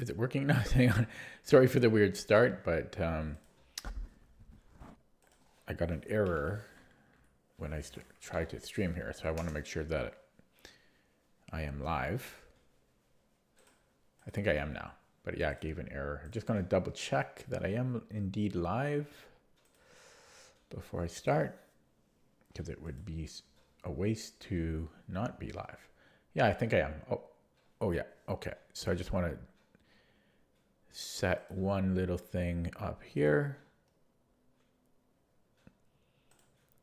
Is it working now? Hang on. Sorry for the weird start, but I got an error when I tried to stream here, so I want to make sure that I am live. I think I am now, but yeah, it gave an error. I'm just going to double check that I am indeed live before I start, because it would be a waste to not be live. Yeah, I think I am. Oh yeah, okay. So I just want to set one little thing up here.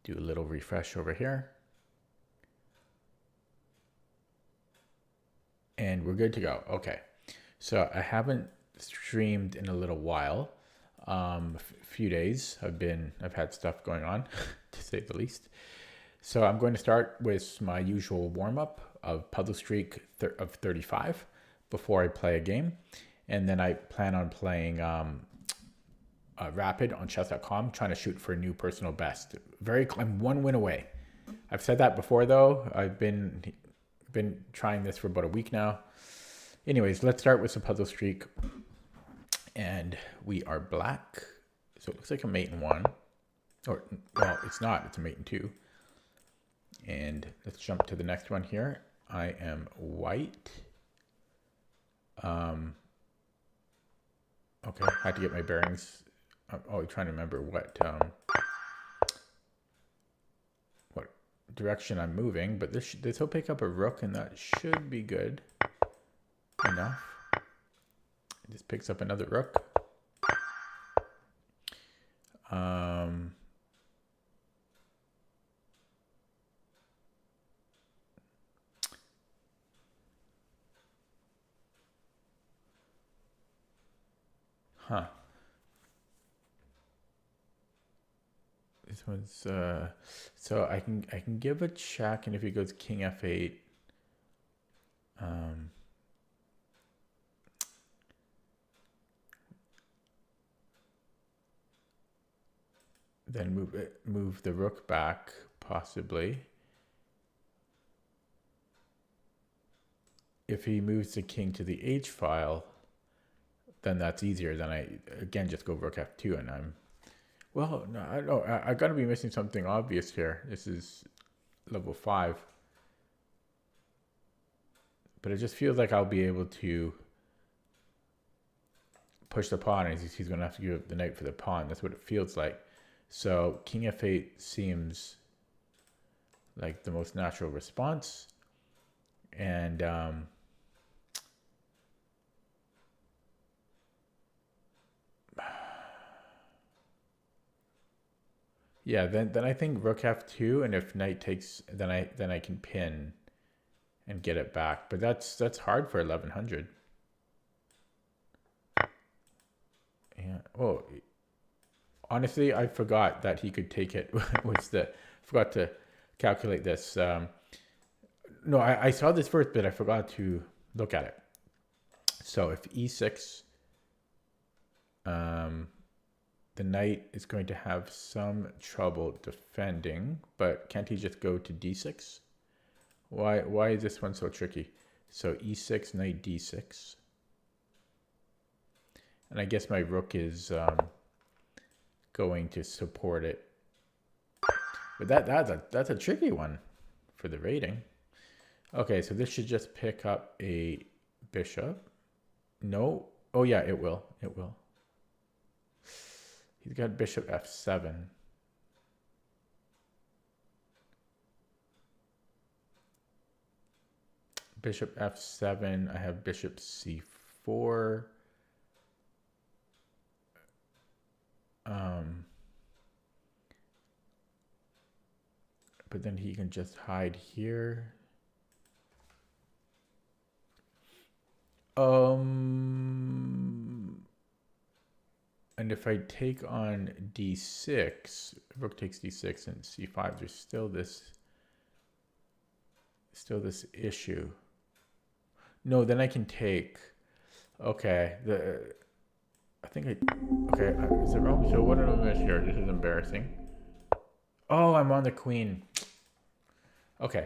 Do a little refresh over here. And we're good to go. Okay. So I haven't streamed in a little while. A few days. I've had stuff going on, to say the least. So I'm going to start with my usual warm-up of Puzzle Streak of 35 before I play a game. And then I plan on playing Rapid on chess.com, trying to shoot for a new personal best. I'm 1 win away. I've said that before, though. I've been trying this for about a week now. Anyways, let's start with some Puzzle Streak. And we are black. So it looks like a mate in 1. Or, well, it's not. It's a mate in 2. And let's jump to the next one here. I am white. Okay, I had to get my bearings. I'm always trying to remember what direction I'm moving, but this will pick up a rook, and that should be good enough. It just picks up another rook. Huh. This one's so I can give a check, and if he goes king f8, then move the rook back possibly. If he moves the king to the h file, then that's easier. Then I again just go rook f2, and I'm well. No, I gotta be missing something obvious here. This is level 5, but it just feels like I'll be able to push the pawn, and he's gonna have to give up the knight for the pawn. That's what it feels like. So king f8 seems like the most natural response, and yeah, then I think rook f2, and if knight takes, then I can pin and get it back. But that's hard for 1100. Yeah. Oh, honestly, I forgot that he could take it. Forgot to calculate this. No, I saw this first, but I forgot to look at it. So if e6, the knight is going to have some trouble defending, but can't he just go to d6? Why is this one so tricky? So e6, knight d6. And I guess my rook is going to support it. But that's a tricky one for the rating. Okay, so this should just pick up a bishop. No. Oh yeah, it will. It will. He's got bishop f7. Bishop f7. I have bishop c4. But then he can just hide here. And if I take on d6, rook takes d6 and c5, there's still this issue. No, then I can take. Okay, okay, is it wrong? So what did I miss here? This is embarrassing. Oh, I'm on the queen. Okay.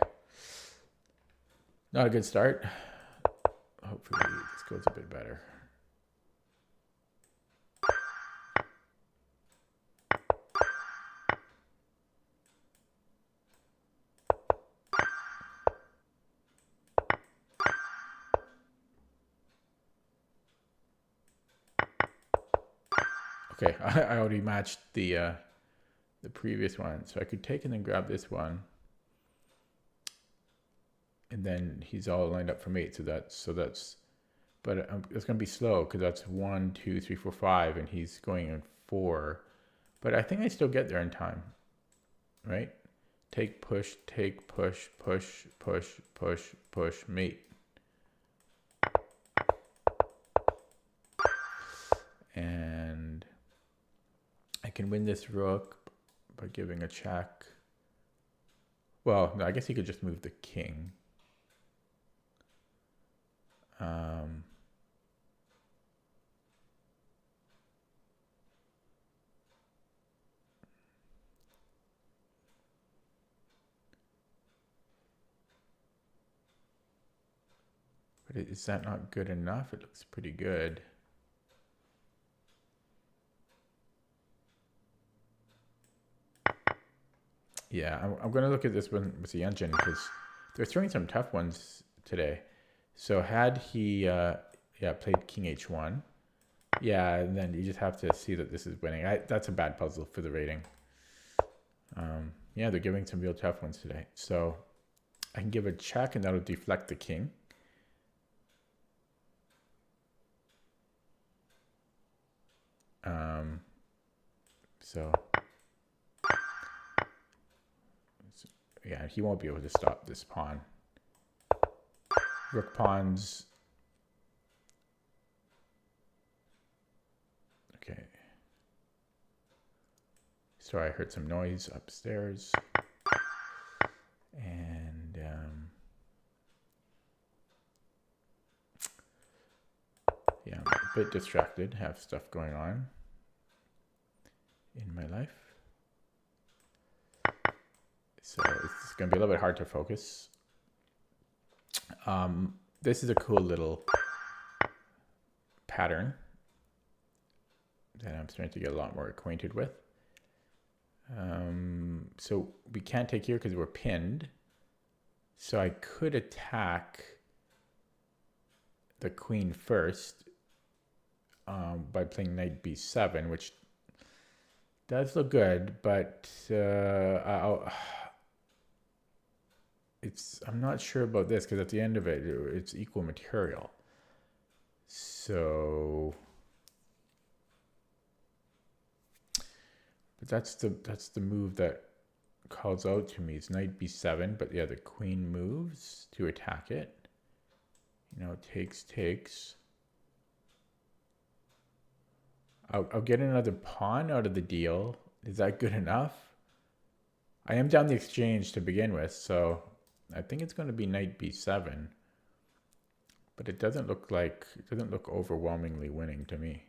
Not a good start. Hopefully this goes a bit better. Okay, I already matched the previous one, so I could take and then grab this one, and then he's all lined up for mate. So that's. But it's going to be slow because that's 1, 2, 3, 4, 5, and he's going in 4. But I think I still get there in time, right? Take, push, push, push, mate. And I can win this rook by giving a check. Well, no, I guess he could just move the king. But is that not good enough? It looks pretty good. Yeah, I'm going to look at this one with the engine because they're throwing some tough ones today. So had he, played King H1, yeah, and then you just have to see that this is winning. That's a bad puzzle for the rating. Yeah, they're giving some real tough ones today. So I can give a check and that'll deflect the king. So yeah, he won't be able to stop this pawn. Rook pawns. Okay. Sorry, I heard some noise upstairs. And yeah, I'm a bit distracted, have stuff going on in my life. So it's going to be a little bit hard to focus. This is a cool little pattern that I'm starting to get a lot more acquainted with. So we can't take here because we're pinned. So I could attack the queen first by playing knight b7, which does look good, but I'm not sure about this because at the end of it, it's equal material. So, but that's the move that calls out to me. It's knight b7, but yeah, the queen moves to attack it. You know, takes. I'll get another pawn out of the deal. Is that good enough? I am down the exchange to begin with, so I think it's going to be knight b7. But it doesn't look overwhelmingly winning to me.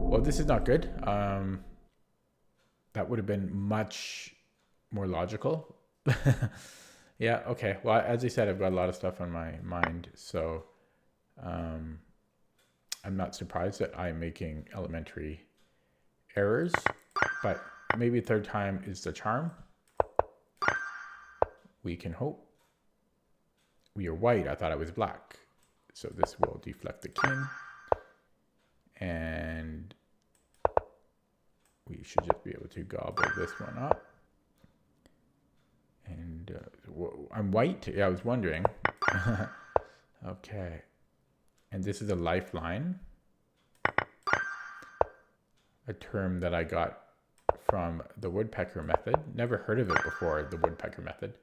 Well, this is not good. That would have been much more logical. Yeah, okay. Well, as I said, I've got a lot of stuff on my mind, so I'm not surprised that I'm making elementary errors, but maybe third time is the charm. We can hope. We are white. I thought I was black. So this will deflect the king. And we should just be able to gobble this one up. And I'm white. Yeah, I was wondering. Okay. And this is a lifeline. A term that I got from the woodpecker method. Never heard of it before, the woodpecker method.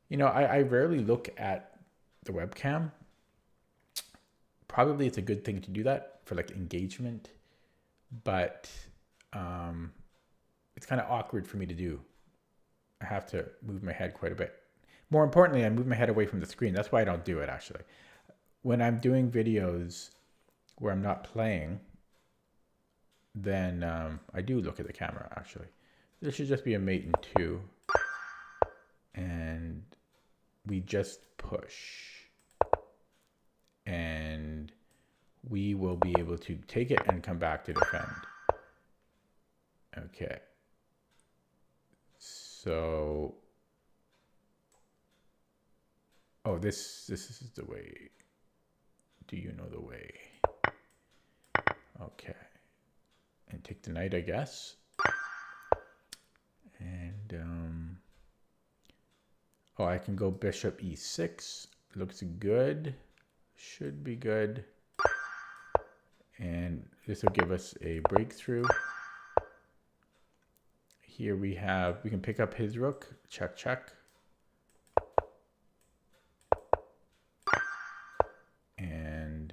You know, I rarely look at the webcam. Probably it's a good thing to do that for like engagement, but it's kind of awkward for me to do. I have to move my head quite a bit. More importantly, I move my head away from the screen. That's why I don't do it, actually. When I'm doing videos where I'm not playing, then I do look at the camera, actually. There should just be a mate in 2. And we just push. And we will be able to take it and come back to defend. Okay. So, oh, this is the way. Do you know the way? Okay. And take the knight, I guess. And, oh, I can go bishop e6. Looks good. Should be good. And this will give us a breakthrough. Here we can pick up his rook. Check, check. And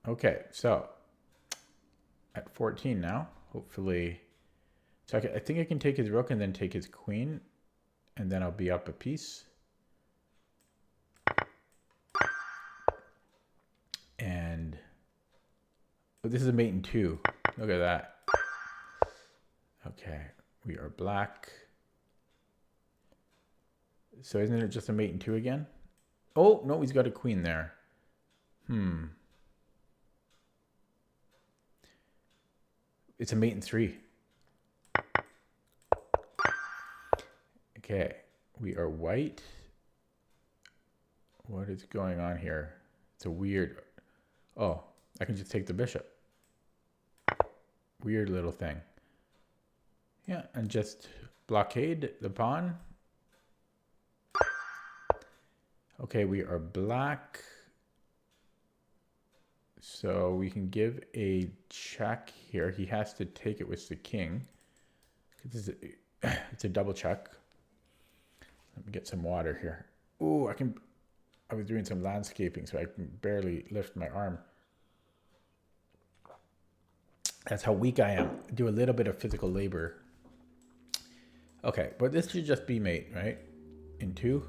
okay, so at 14 now, hopefully. So I think I can take his rook and then take his queen, and then I'll be up a piece. And oh, this is a mate in 2. Look at that. Okay, we are black. So isn't it just a mate in 2 again? Oh, no, he's got a queen there. It's a mate in 3. Okay, we are white. What is going on here? It's a weird... Oh, I can just take the bishop. Weird little thing. Yeah, and just blockade the pawn. Okay, we are black. So we can give a check here. He has to take it with the king. It's a double check. Let me get some water here. Ooh, I was doing some landscaping, so I can barely lift my arm. That's how weak I am. I do a little bit of physical labor. Okay, but this should just be mate, right? In 2.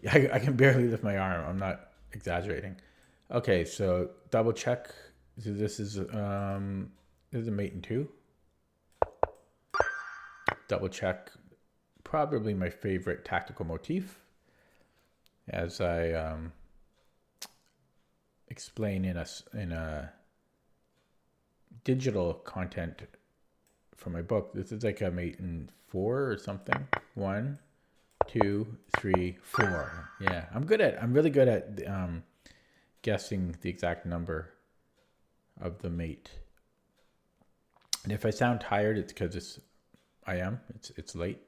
Yeah, I can barely lift my arm. I'm not exaggerating. Okay, so double check. So this is a mate in 2. Double check. Probably my favorite tactical motif, as I explain in a digital content for my book. This is like a mate in 4 or something. 1, 2, 3, 4. Yeah, I'm really good at guessing the exact number of the mate. And if I sound tired, it's because it's late.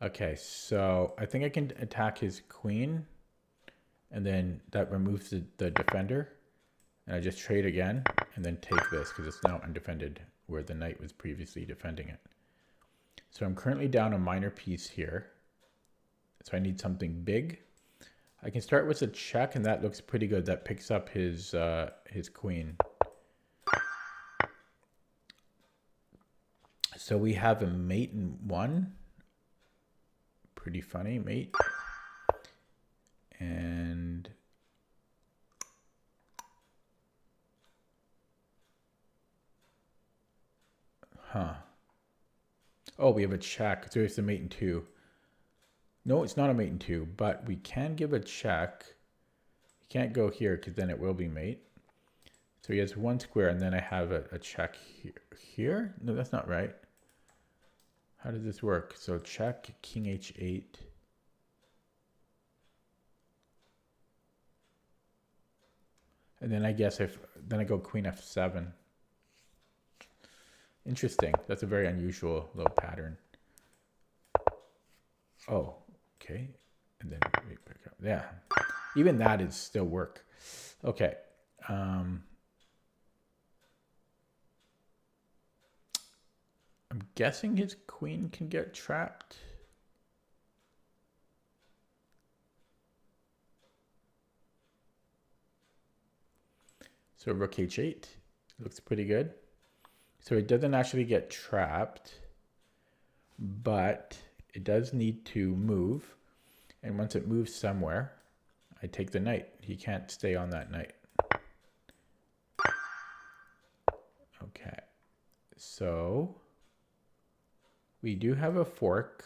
Okay, so I think I can attack his queen, and then that removes the defender, and I just trade again, and then take this because it's now undefended where the knight was previously defending it. So I'm currently down a minor piece here, so I need something big. I can start with a check, and that looks pretty good. That picks up his queen. So we have a mate in 1. Pretty funny, mate. And oh, we have a check. So it's a mate in 2. No, it's not a mate in 2, but we can give a check. You can't go here because then it will be mate. So he has 1 square, and then I have a check here. No, that's not right. How does this work? So check, king h8. And then I guess then I go queen f7. Interesting. That's a very unusual little pattern. Oh, okay. And then we pick up. Yeah. Even that is still work. Okay. I'm guessing his queen can get trapped. So rook h8 looks pretty good. So it doesn't actually get trapped, but it does need to move. And once it moves somewhere, I take the knight. He can't stay on that knight. Okay. So we do have a fork,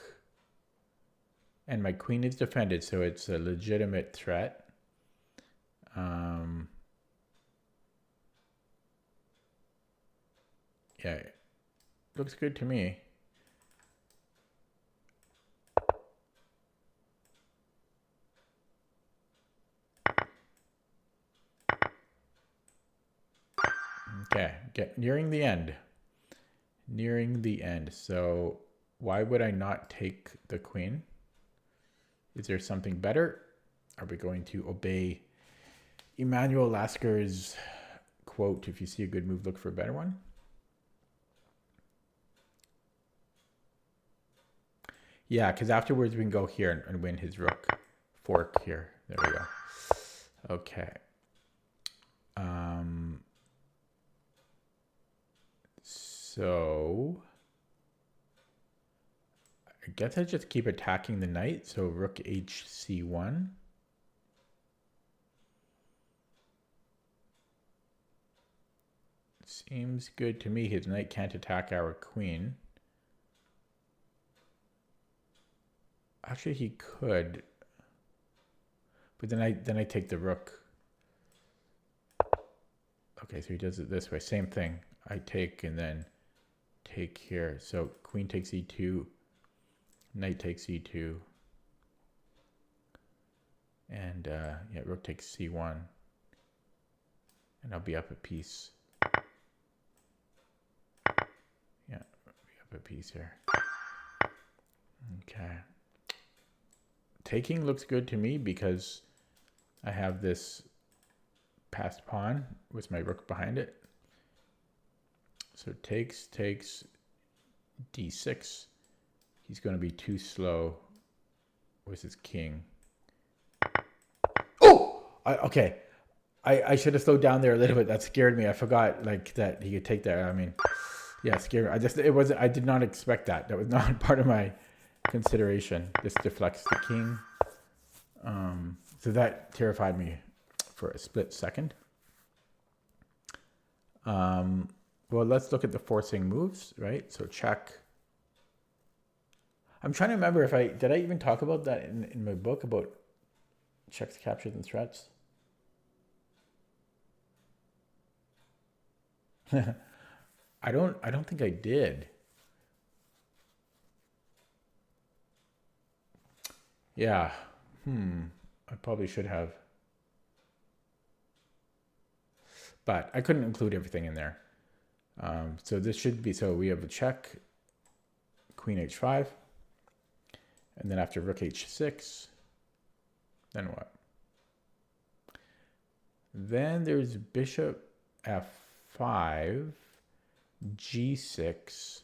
and my queen is defended, so it's a legitimate threat. Yeah, looks good to me. Okay, nearing the end. Nearing the end. So why would I not take the queen? Is there something better? Are we going to obey Emanuel Lasker's quote, if you see a good move, look for a better one? Yeah, because afterwards we can go here and win his rook. Fork here. There we go. Okay. So I guess I just keep attacking the knight. So rook hc1. Seems good to me. His knight can't attack our queen. Actually, he could. But then I take the rook. Okay, so he does it this way. Same thing. I take and then take here. So queen takes e2. Knight takes e2. And yeah, rook takes c1. And I'll be up a piece. Yeah, be up a piece here. Okay. Taking looks good to me because I have this passed pawn with my rook behind it. So takes d6. He's going to be too slow with his king. Oh! Okay. I should have slowed down there a little bit. That scared me. I forgot like that he could take that. I mean, yeah, scared me. I did not expect that. That was not part of my consideration. This deflects the king. So that terrified me for a split second. Well, let's look at the forcing moves, right? So check. I'm trying to remember if did I even talk about that in my book about checks, captures, and threats? I don't think I did. Yeah. I probably should have. But I couldn't include everything in there. So this should be, so we have a check, queen h5, and then after rook h6, then what? Then there's bishop f5, g6.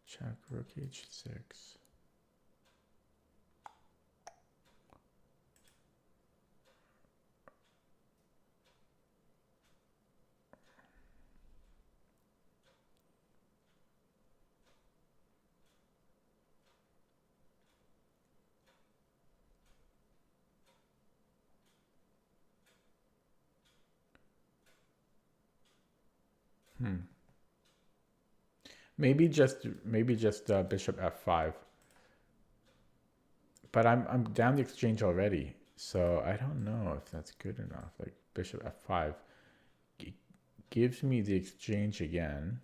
Check rook h6. Maybe just bishop f5. But I'm down the exchange already, so I don't know if that's good enough. Like bishop f5 gives me the exchange again.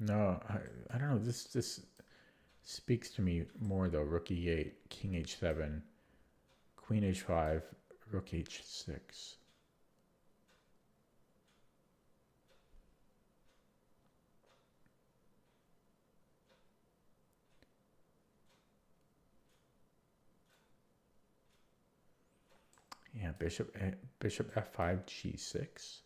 No, I don't know. This speaks to me more though. Rook e8, king h7, queen h5, rook h6. Yeah, bishop f5, g6.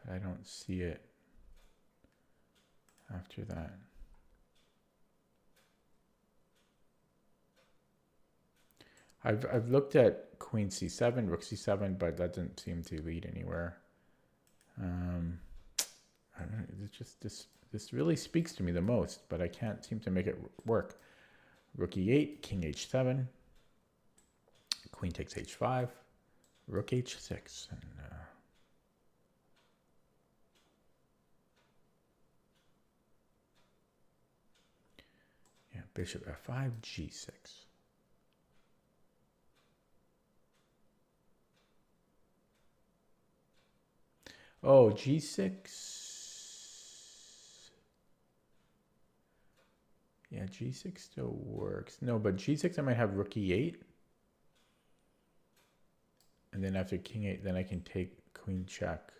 But I don't see it after that. I've looked at queen c7, rook c7, but that doesn't seem to lead anywhere. I don't know. It's just this really speaks to me the most, but I can't seem to make it work. Rook e8, king h7, queen takes h5, rook h6, and bishop f5, g6. Oh, g6. Yeah, g6 still works. No, but g6 I might have rook e8. And then after king 8, then I can take queen check.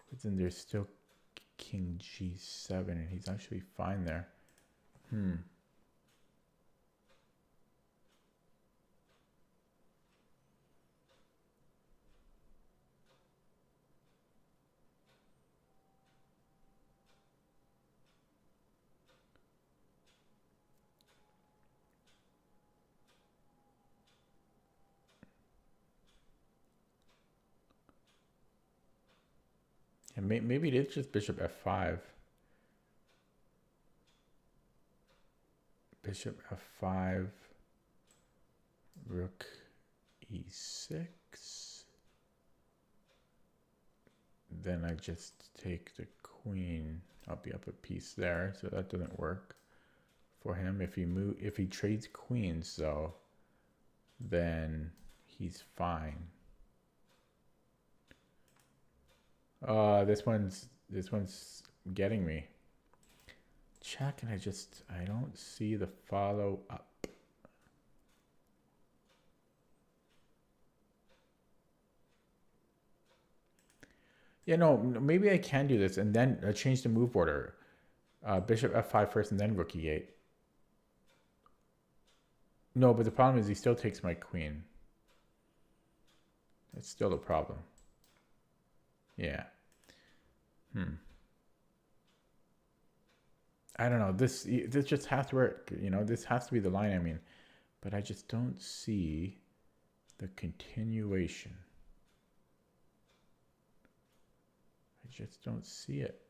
But then there's still king g7, and he's actually fine there. And maybe it is just bishop f5. Bishop f5, rook e6. Then I just take the queen. I'll be up a piece there, so that doesn't work for him. If he trades queens though, then he's fine. This one's getting me. Check, and I don't see the follow up. Yeah, no, maybe I can do this and then change the move order. Bishop f5 first and then rook e8. No, but the problem is he still takes my queen. It's still a problem. Yeah. I don't know. This just has to work. You know, this has to be the line, I mean. But I just don't see the continuation. I just don't see it.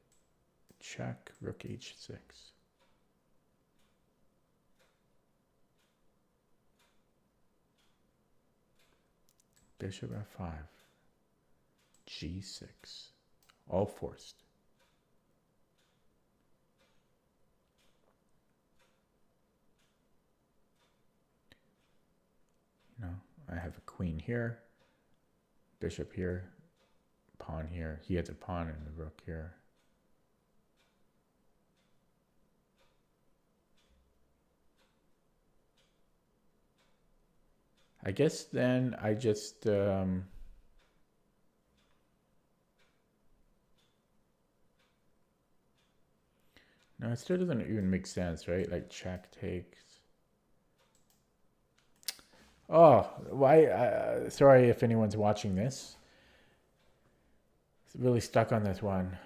Check, rook h6. Bishop f5. g6. All forced. You know, I have a queen here, bishop here, pawn here. He has a pawn and the rook here. I guess then I just no, it still doesn't even make sense, right? Like check takes. Oh, why? Sorry if anyone's watching this. It's really stuck on this one.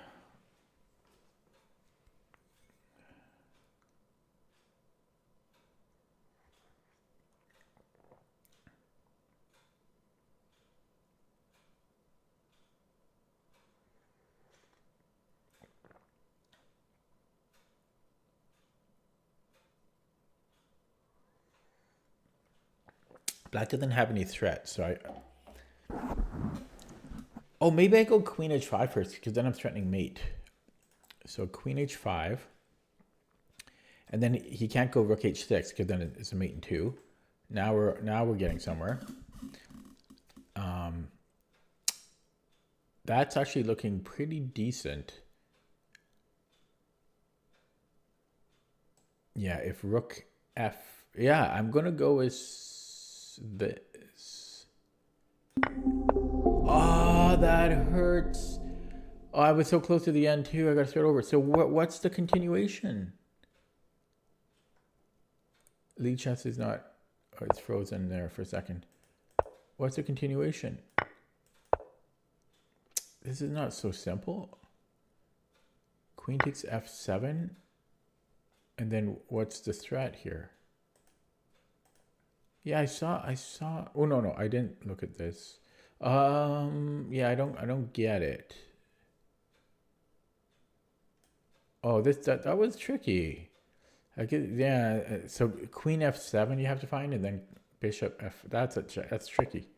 Black doesn't have any threat, so I... Oh, maybe I go queen h5 first, because then I'm threatening mate. So queen h5. And then he can't go rook h6, because then it's a mate in 2. Now we're getting somewhere. That's actually looking pretty decent. Yeah, if rook f... Yeah, I'm going to go with this. Oh, that hurts. Oh, I was so close to the end too. I got to start over. So what's the continuation? Lichess is not... Oh, it's frozen there for a second. What's the continuation? This is not so simple. Queen takes f7. And then what's the threat here? Yeah, I saw. Oh, no, I didn't look at this. Yeah, I don't get it. Oh, that was tricky. Yeah, so queen f7 you have to find, and then bishop f. That's tricky.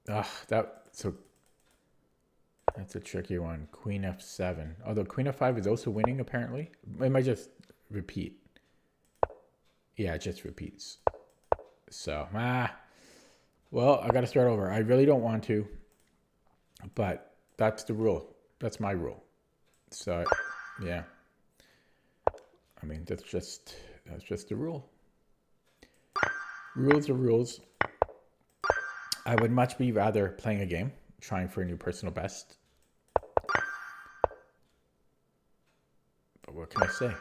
So That's a tricky one. Queen f7. Although queen f5 is also winning, apparently. It might just repeat. Yeah, it just repeats. So, well, I got to start over. I really don't want to, but that's the rule. That's my rule. So, yeah. I mean, that's just the rule. Rules are rules. I would much be rather playing a game, trying for a new personal best. But what can I say?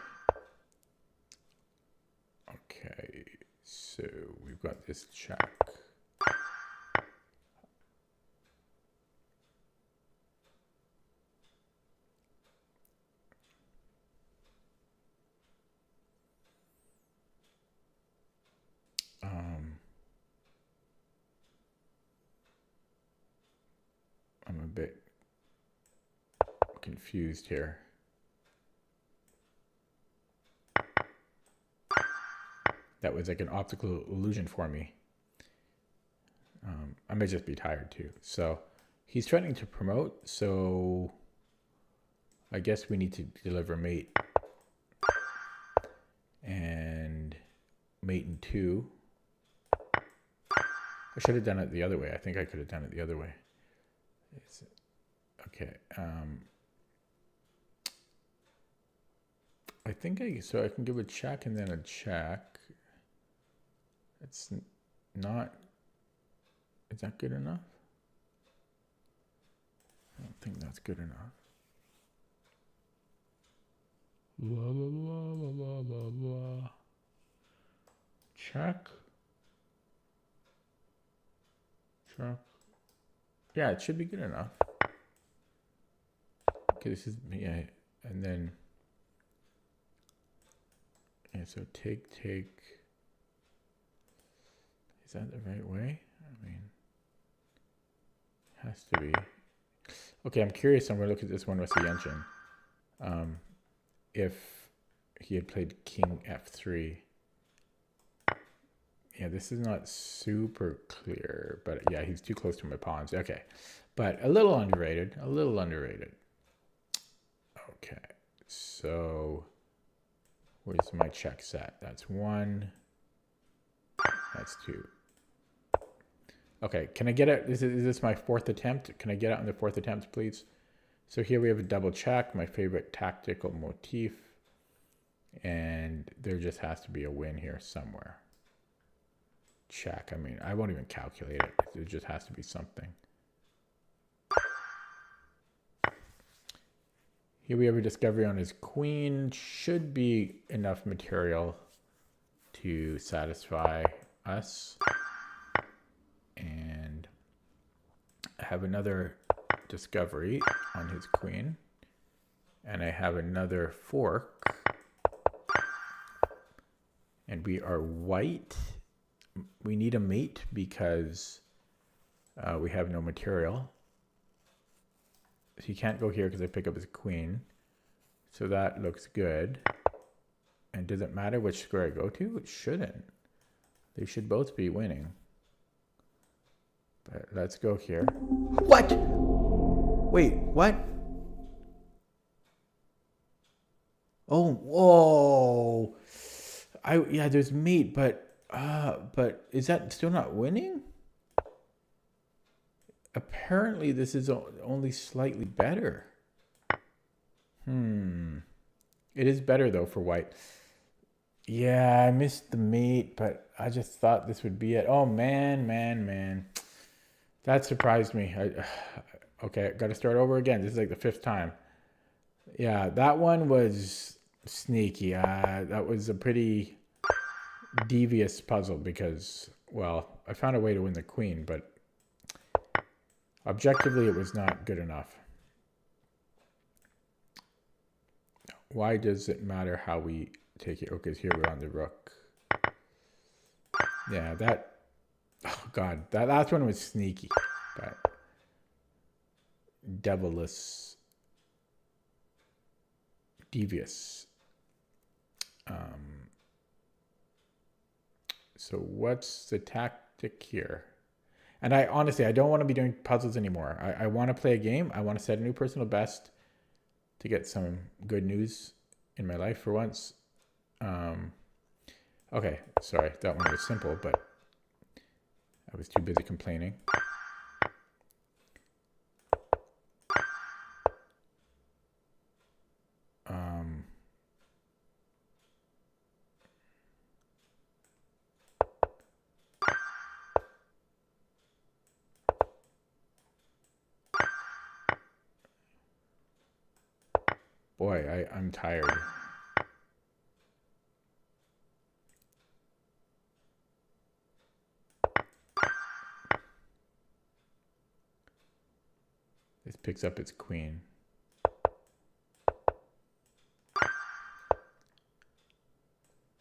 Okay, so we've got this check. I'm a bit confused here. That was like an optical illusion for me. I may just be tired too. So he's threatening to promote, so I guess we need to deliver mate. And mate in 2. I should have done it the other way. I think I could have done it the other way. Okay. I think so I can give a check and then a check. It's not, is that good enough? I don't think that's good enough. La la la la la la. Check. Check. Yeah, it should be good enough. Okay, this is, yeah, and then, yeah, so take. Is that the right way? I mean, has to be. Okay, I'm curious. I'm going to look at this one with the engine. If he had played king f3. Yeah, this is not super clear, but yeah, he's too close to my pawns. Okay, but a little underrated. Okay, so where's my check set? That's 1. That's 2. Okay, can I get it? Is this my 4th attempt? Can I get it on the 4th attempt, please? So here we have a double check, my favorite tactical motif. And there just has to be a win here somewhere. Check. I mean, I won't even calculate it. It just has to be something. Here we have a discovery on his queen. Should be enough material to satisfy us. And I have another discovery on his queen. And I have another fork. And we are white. We need a mate because we have no material. So he can't go here because I pick up his queen. So that looks good. And does it matter which square I go to? It shouldn't. They should both be winning. But let's go here. What? Wait, what? Oh, whoa. Yeah, there's mate, but is that still not winning? Apparently this is only slightly better. It is better though for white. Yeah, I missed the mate, but I just thought this would be it. Oh man. That surprised me. Okay, got to start over again. This is like the 5th time. Yeah, that one was sneaky. That was a pretty devious puzzle because, well, I found a way to win the queen, but objectively it was not good enough. Why does it matter how we take it? Okay, here we're on the rook. Yeah, oh God, that last one was sneaky, but devilish, devious. So what's the tactic here? And I honestly, I don't want to be doing puzzles anymore. I want to play a game. I want to set a new personal best to get some good news in my life for once. Okay, sorry, that one was simple, but I was too busy complaining. Boy, I'm tired. This picks up its queen.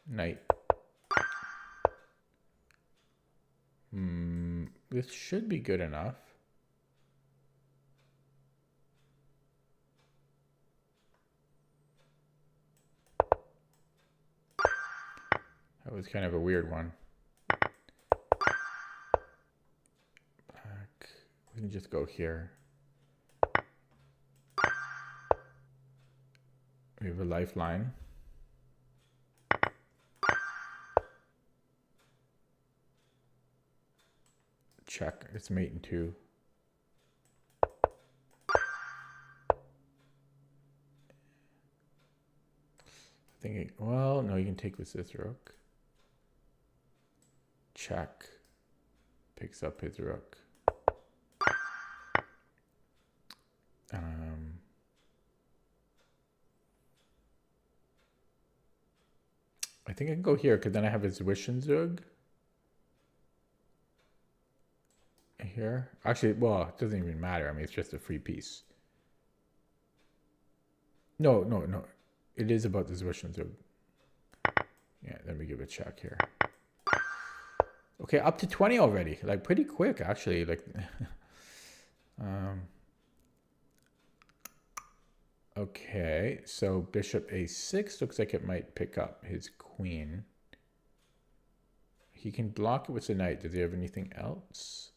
Knight. This should be good enough. That was kind of a weird one. Black. We can just go here. We have a lifeline. Check. It's mate in 2. Thinking, well, no, you can take with this rook. Check. Picks up his rook. I think I can go here because then I have his Zwischenzug. Here. Actually, well, it doesn't even matter. I mean, it's just a free piece. No. It is about the Zwischenzug. Yeah, let me give a check here. Okay, up to 20 already. Like, pretty quick, actually. Like, okay, so bishop a6 looks like it might pick up his queen. He can block it with the knight. Does he have anything else?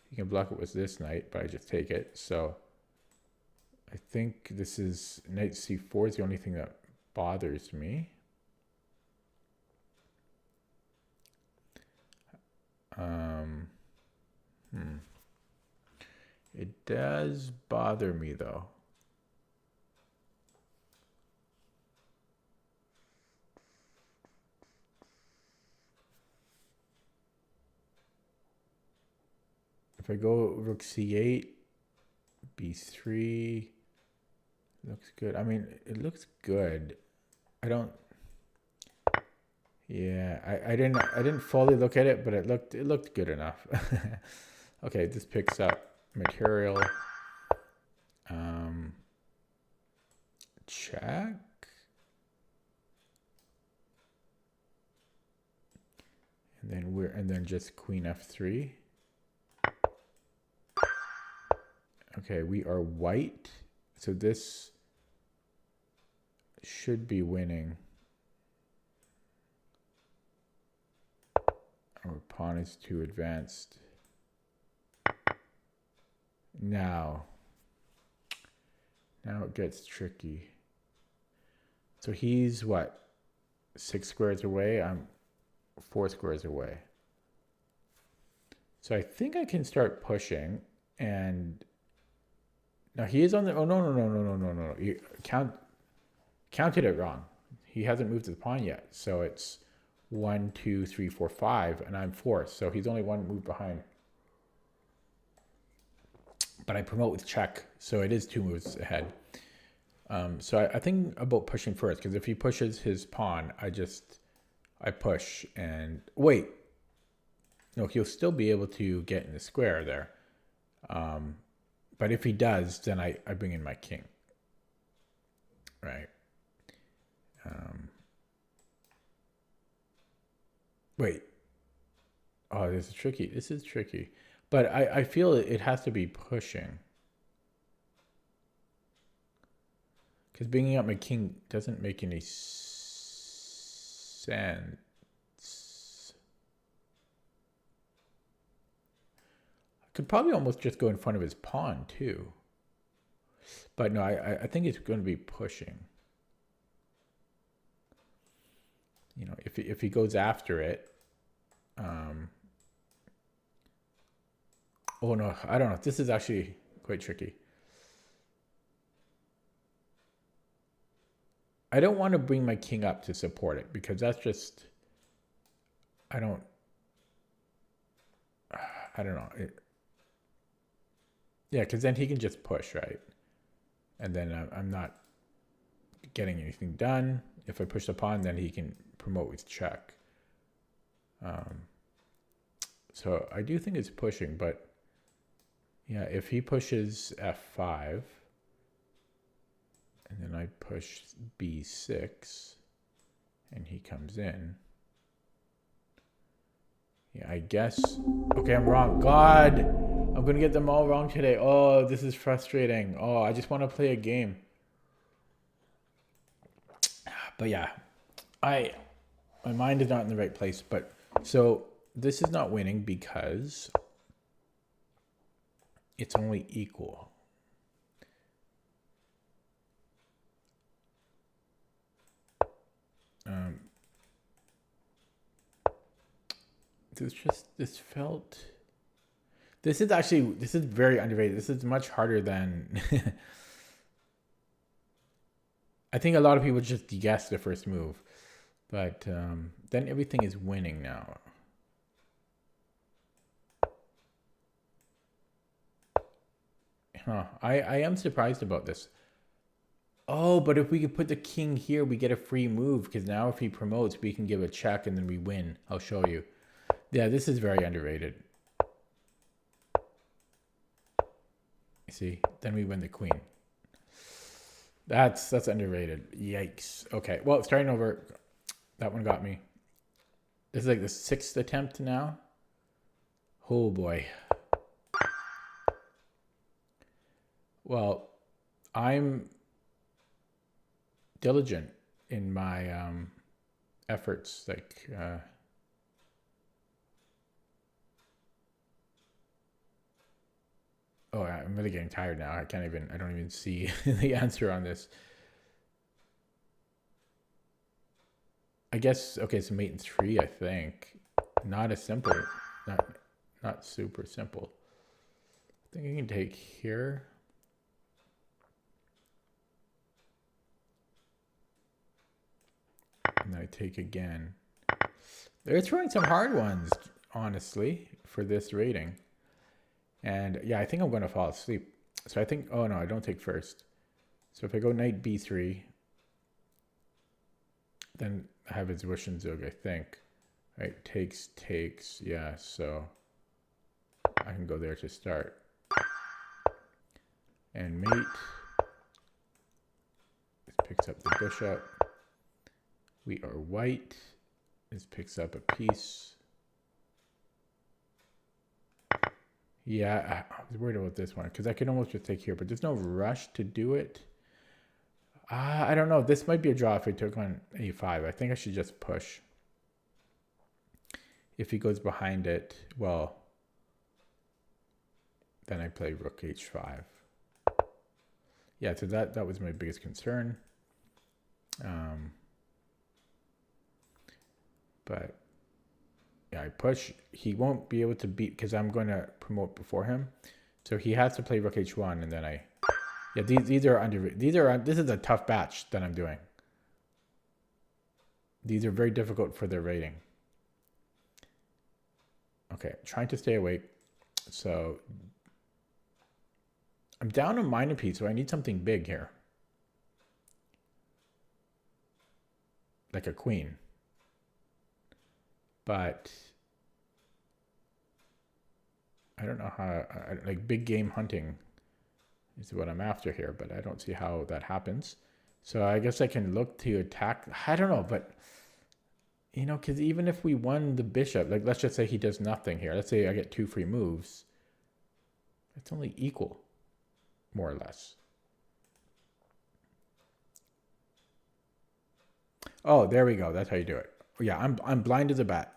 He can block it with this knight, but I just take it. So I think this is knight c4 is the only thing that bothers me. It does bother me though. If I go rook c8, b3, looks good. I mean, it looks good. I don't. Yeah, I didn't fully look at it, but it looked good enough. Okay, this picks up material. Check. And then just queen f3. Okay, we are white, so this should be winning. Our pawn is too advanced. Now it gets tricky. So he's what? 6 squares away. I'm 4 squares away. So I think I can start pushing. And now he is on the. Oh no! You counted it wrong. He hasn't moved the pawn yet. So it's 1, 2, 3, 4, 5, and I'm 4th. So he's only 1 move behind. But I promote with check, so it is 2 moves ahead. So I think about pushing first, because if he pushes his pawn, I push and wait. No, he'll still be able to get in the square there. But if he does, then I bring in my king. Right. Wait. Oh, this is tricky. This is tricky. But I feel it has to be pushing. Because bringing up my king doesn't make any sense. Could probably almost just go in front of his pawn too. But no, I think it's going to be pushing. You know, if he goes after it, oh no, I don't know. This is actually quite tricky. I don't want to bring my king up to support it because that's just, I don't know. Yeah, because then he can just push, right? And then I'm not getting anything done. If I push the pawn, then he can promote with check. So I do think it's pushing, but yeah, if he pushes f5, and then I push b6, and he comes in. Yeah, I guess. Okay, I'm wrong. God, I'm gonna get them all wrong today. Oh, this is frustrating. Oh, I just want to play a game. But yeah, my mind is not in the right place. But so this is not winning because it's only equal. This is very underrated. This is much harder than I think a lot of people just guess the first move, but then everything is winning now. Huh. I am surprised about this. Oh, but if we could put the king here, we get a free move because now if he promotes, we can give a check and then we win. I'll show you. Yeah, this is very underrated. See, then we win the queen. That's underrated. Yikes. Okay, well, starting over. That one got me. This is like the 6th attempt now. Oh boy. Well, I'm diligent in my efforts. Like, oh, I'm really getting tired now. I don't even see the answer on this. I guess, okay, so mate in 3, I think. Not as simple. Not super simple. I think I can take here. And I take again. They're throwing some hard ones, honestly, for this rating. And yeah, I think I'm going to fall asleep. So I think, oh no, I don't take first. So if I go knight b3, then I have his Zug, I think. Right, takes, yeah, so I can go there to start. And mate. This picks up the bishop. We are white. This picks up a piece. Yeah, I was worried about this one because I could almost just take here, but there's no rush to do it. I don't know. This might be a draw if I took on a5. I think I should just push. If he goes behind it, well, then I play rook h5. Yeah, so that was my biggest concern. But yeah, I push. He won't be able to beat because I'm going to promote before him. So he has to play rook h1, and then I. Yeah, these are under. This is a tough batch that I'm doing. These are very difficult for their rating. Okay, trying to stay awake. So I'm down a minor piece, so I need something big here. Like a queen. But I don't know how, like big game hunting is what I'm after here, but I don't see how that happens. So I guess I can look to attack. I don't know, but you know, because even if we won the bishop, like let's just say he does nothing here. Let's say I get 2 free moves. It's only equal, more or less. Oh, there we go. That's how you do it. Yeah, I'm blind as a bat.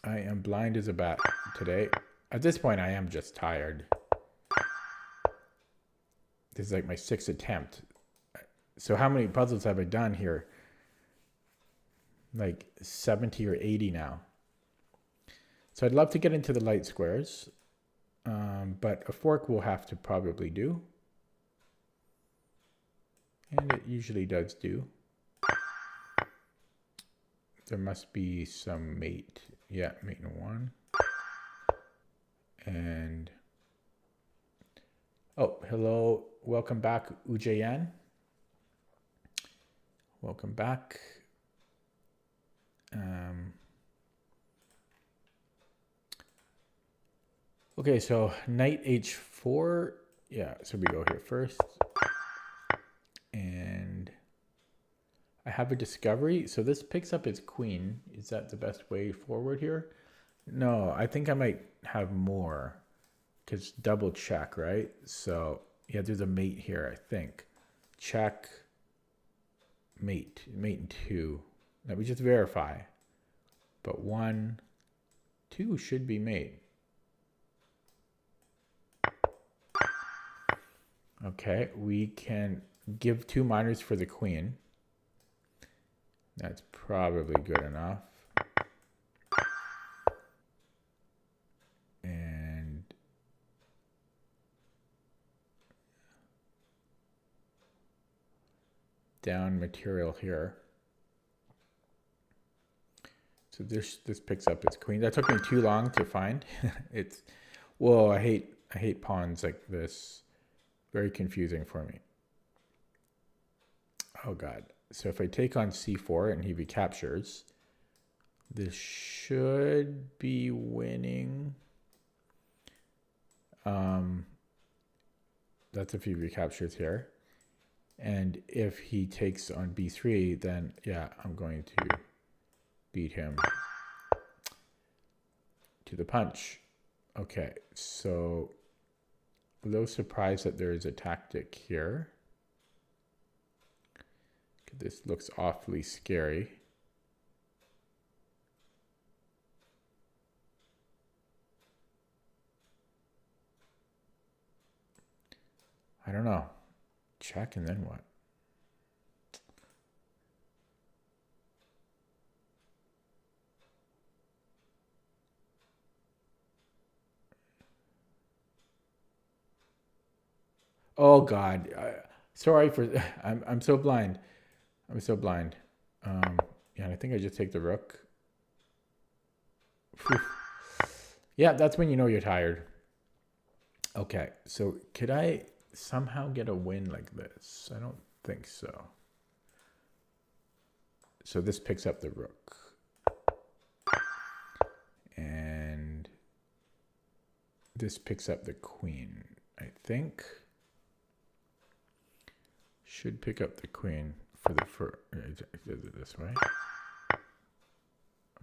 I am blind as a bat today. At this point, I am just tired. This is like my 6th attempt. So how many puzzles have I done here? Like 70 or 80 now. So I'd love to get into the light squares, but a fork will have to probably do. And it usually does do. There must be some mate. Yeah, mate in 1. And oh, hello. Welcome back, Ujayan. Welcome back. Okay, so knight h4. Yeah, so we go here first. And I have a discovery. So this picks up its queen. Is that the best way forward here? No, I think I might have more. Because double check, right? So, yeah, there's a mate here, I think. Check. Mate. Mate in 2. Let me just verify. But 1, 2 should be mate. Okay, we can give 2 minors for the queen. That's probably good enough. And down material here. So this picks up its queen. That took me too long to find. It's, whoa, I hate pawns like this. Very confusing for me. Oh god. So if I take on c4 and he recaptures, this should be winning. That's if he recaptures here. And if he takes on b3, then yeah, I'm going to beat him to the punch. Okay, so a little surprised that there is a tactic here. This looks awfully scary. I don't know. Check and then what? Oh God! Sorry for. I'm so blind. I'm so blind. Yeah, I think I just take the rook. Whew. Yeah, that's when you know you're tired. Okay, so could I somehow get a win like this? I don't think so. So this picks up the rook. And this picks up the queen, I think. Should pick up the queen for the first. Does it this way?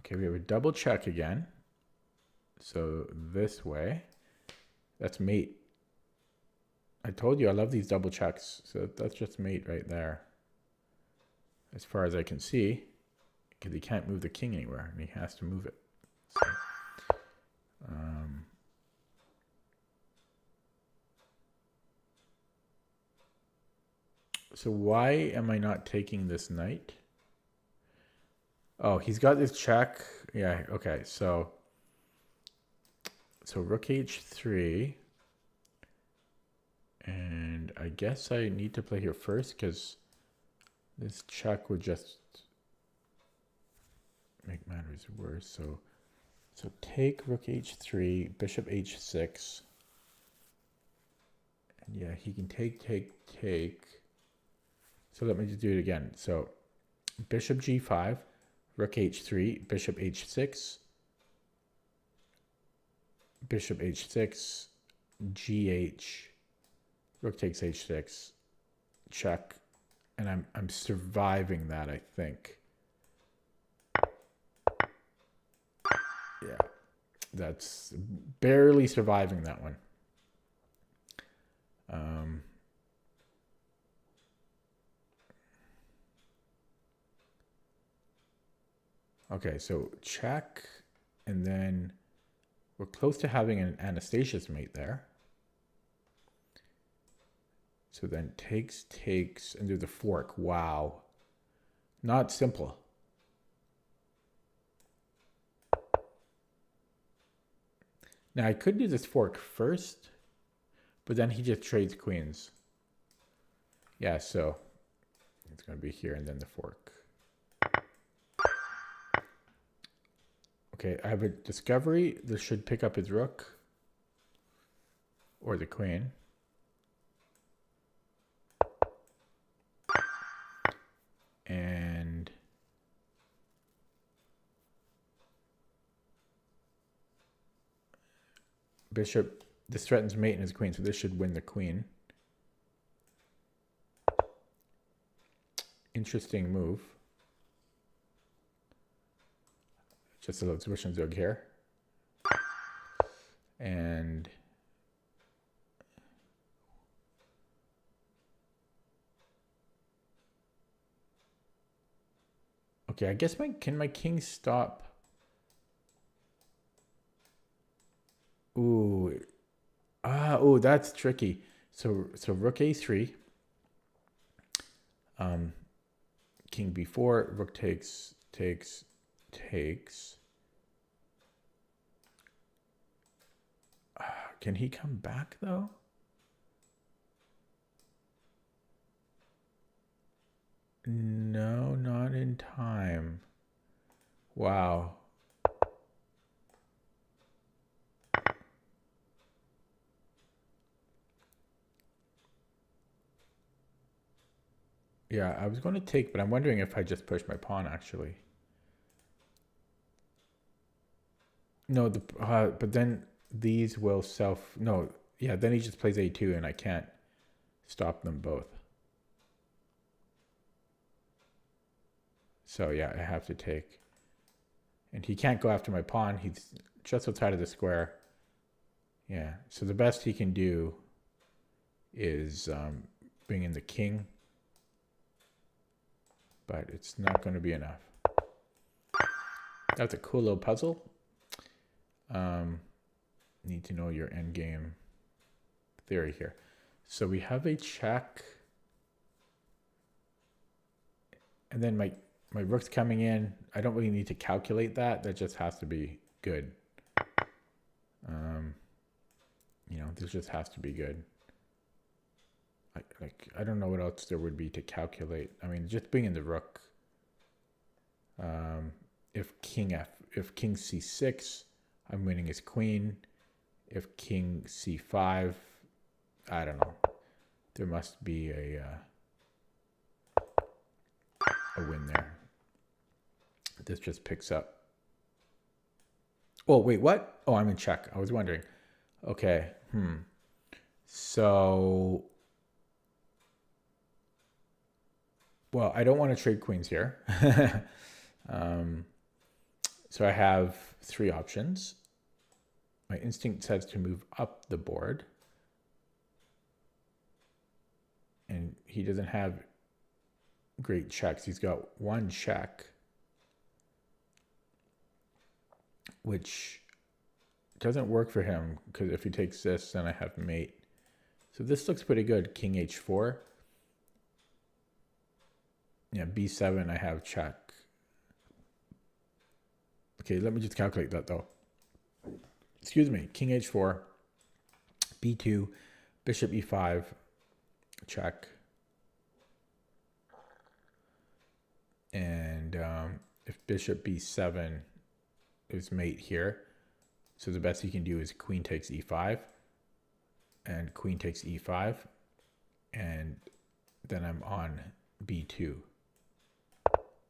Okay, we have a double check again. So this way. That's mate. I told you I love these double checks. So that's just mate right there. As far as I can see. Because he can't move the king anywhere. And he has to move it. So, so why am I not taking this knight? Oh, he's got this check. Yeah, okay. So rook h3. And I guess I need to play here first because this check would just make matters worse. So take rook h3, bishop h6. And yeah, he can take. So let me just do it again. So bishop g5, rook h3, bishop h6, bishop h6, gh, rook takes h6, check, and I'm surviving that, I think. Yeah, that's barely surviving that one. Okay, so check, And then we're close to having an Anastasia's mate there. So then takes, and do the fork. Wow. Not simple. Now I could do this fork first, but then he just trades queens. Yeah, so it's going to be here and then the fork. Okay, I have a discovery. This should pick up his rook or the queen. And bishop, this threatens mate and his queen, so this should win the queen. Interesting move. Just a little Zwischenzug here. And okay, I guess can my king stop? Ooh. Oh, that's tricky. So rook a3. King b4, rook takes. Can he come back though? No, not in time. Wow. Yeah, I was going to take, but I'm wondering if I just push my pawn actually. No, but then these will no, yeah, then he just plays a2 and I can't stop them both. So yeah, I have to take. And he can't go after my pawn. He's just outside of the square. Yeah, so the best he can do is bring in the king. But it's not going to be enough. That's a cool little puzzle. Need to know your endgame theory here. So we have a check. And then my rook's coming in. I don't really need to calculate that. That just has to be good. You know, this just has to be good. I don't know what else there would be to calculate. I mean, just bringing the rook. If king c6, I'm winning his queen. If king c5, I don't know. There must be a win there. This just picks up. Oh, wait, what? Oh, I'm in check. I was wondering. Okay. So, well, I don't want to trade queens here. So I have three options. My instinct says to move up the board. And he doesn't have great checks. He's got one check, which doesn't work for him because if he takes this, then I have mate. So this looks pretty good. King h4. Yeah, b7, I have check. Okay, let me just calculate that though. Excuse me. King h4, b2, bishop e5, check. And if bishop b7 is mate here, so the best he can do is queen takes e5 and queen takes e5, and then I'm on b2.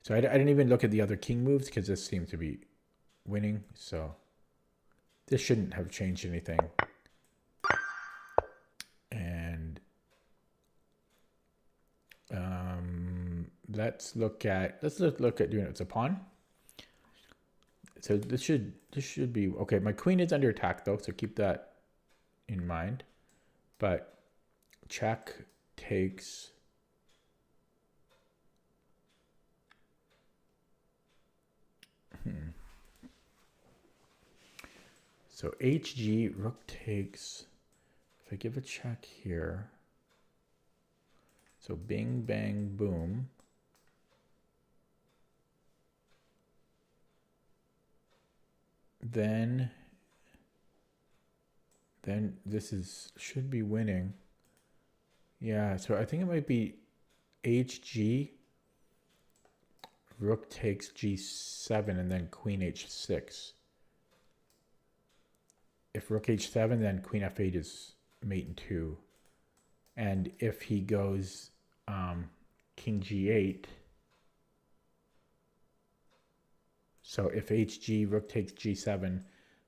So I didn't even look at the other king moves because this seemed to be winning, so this shouldn't have changed anything. And let's look at doing it. It's a pawn. So this should be okay. My queen is under attack though, so keep that in mind. But check takes. So HG, rook takes, if I give a check here, so bing, bang, boom. Then this should be winning. Yeah, so I think it might be HG, rook takes G7, and then queen H6. If rook H7, then queen F8 is mate in 2. And if he goes king G8, so if HG, rook takes G7,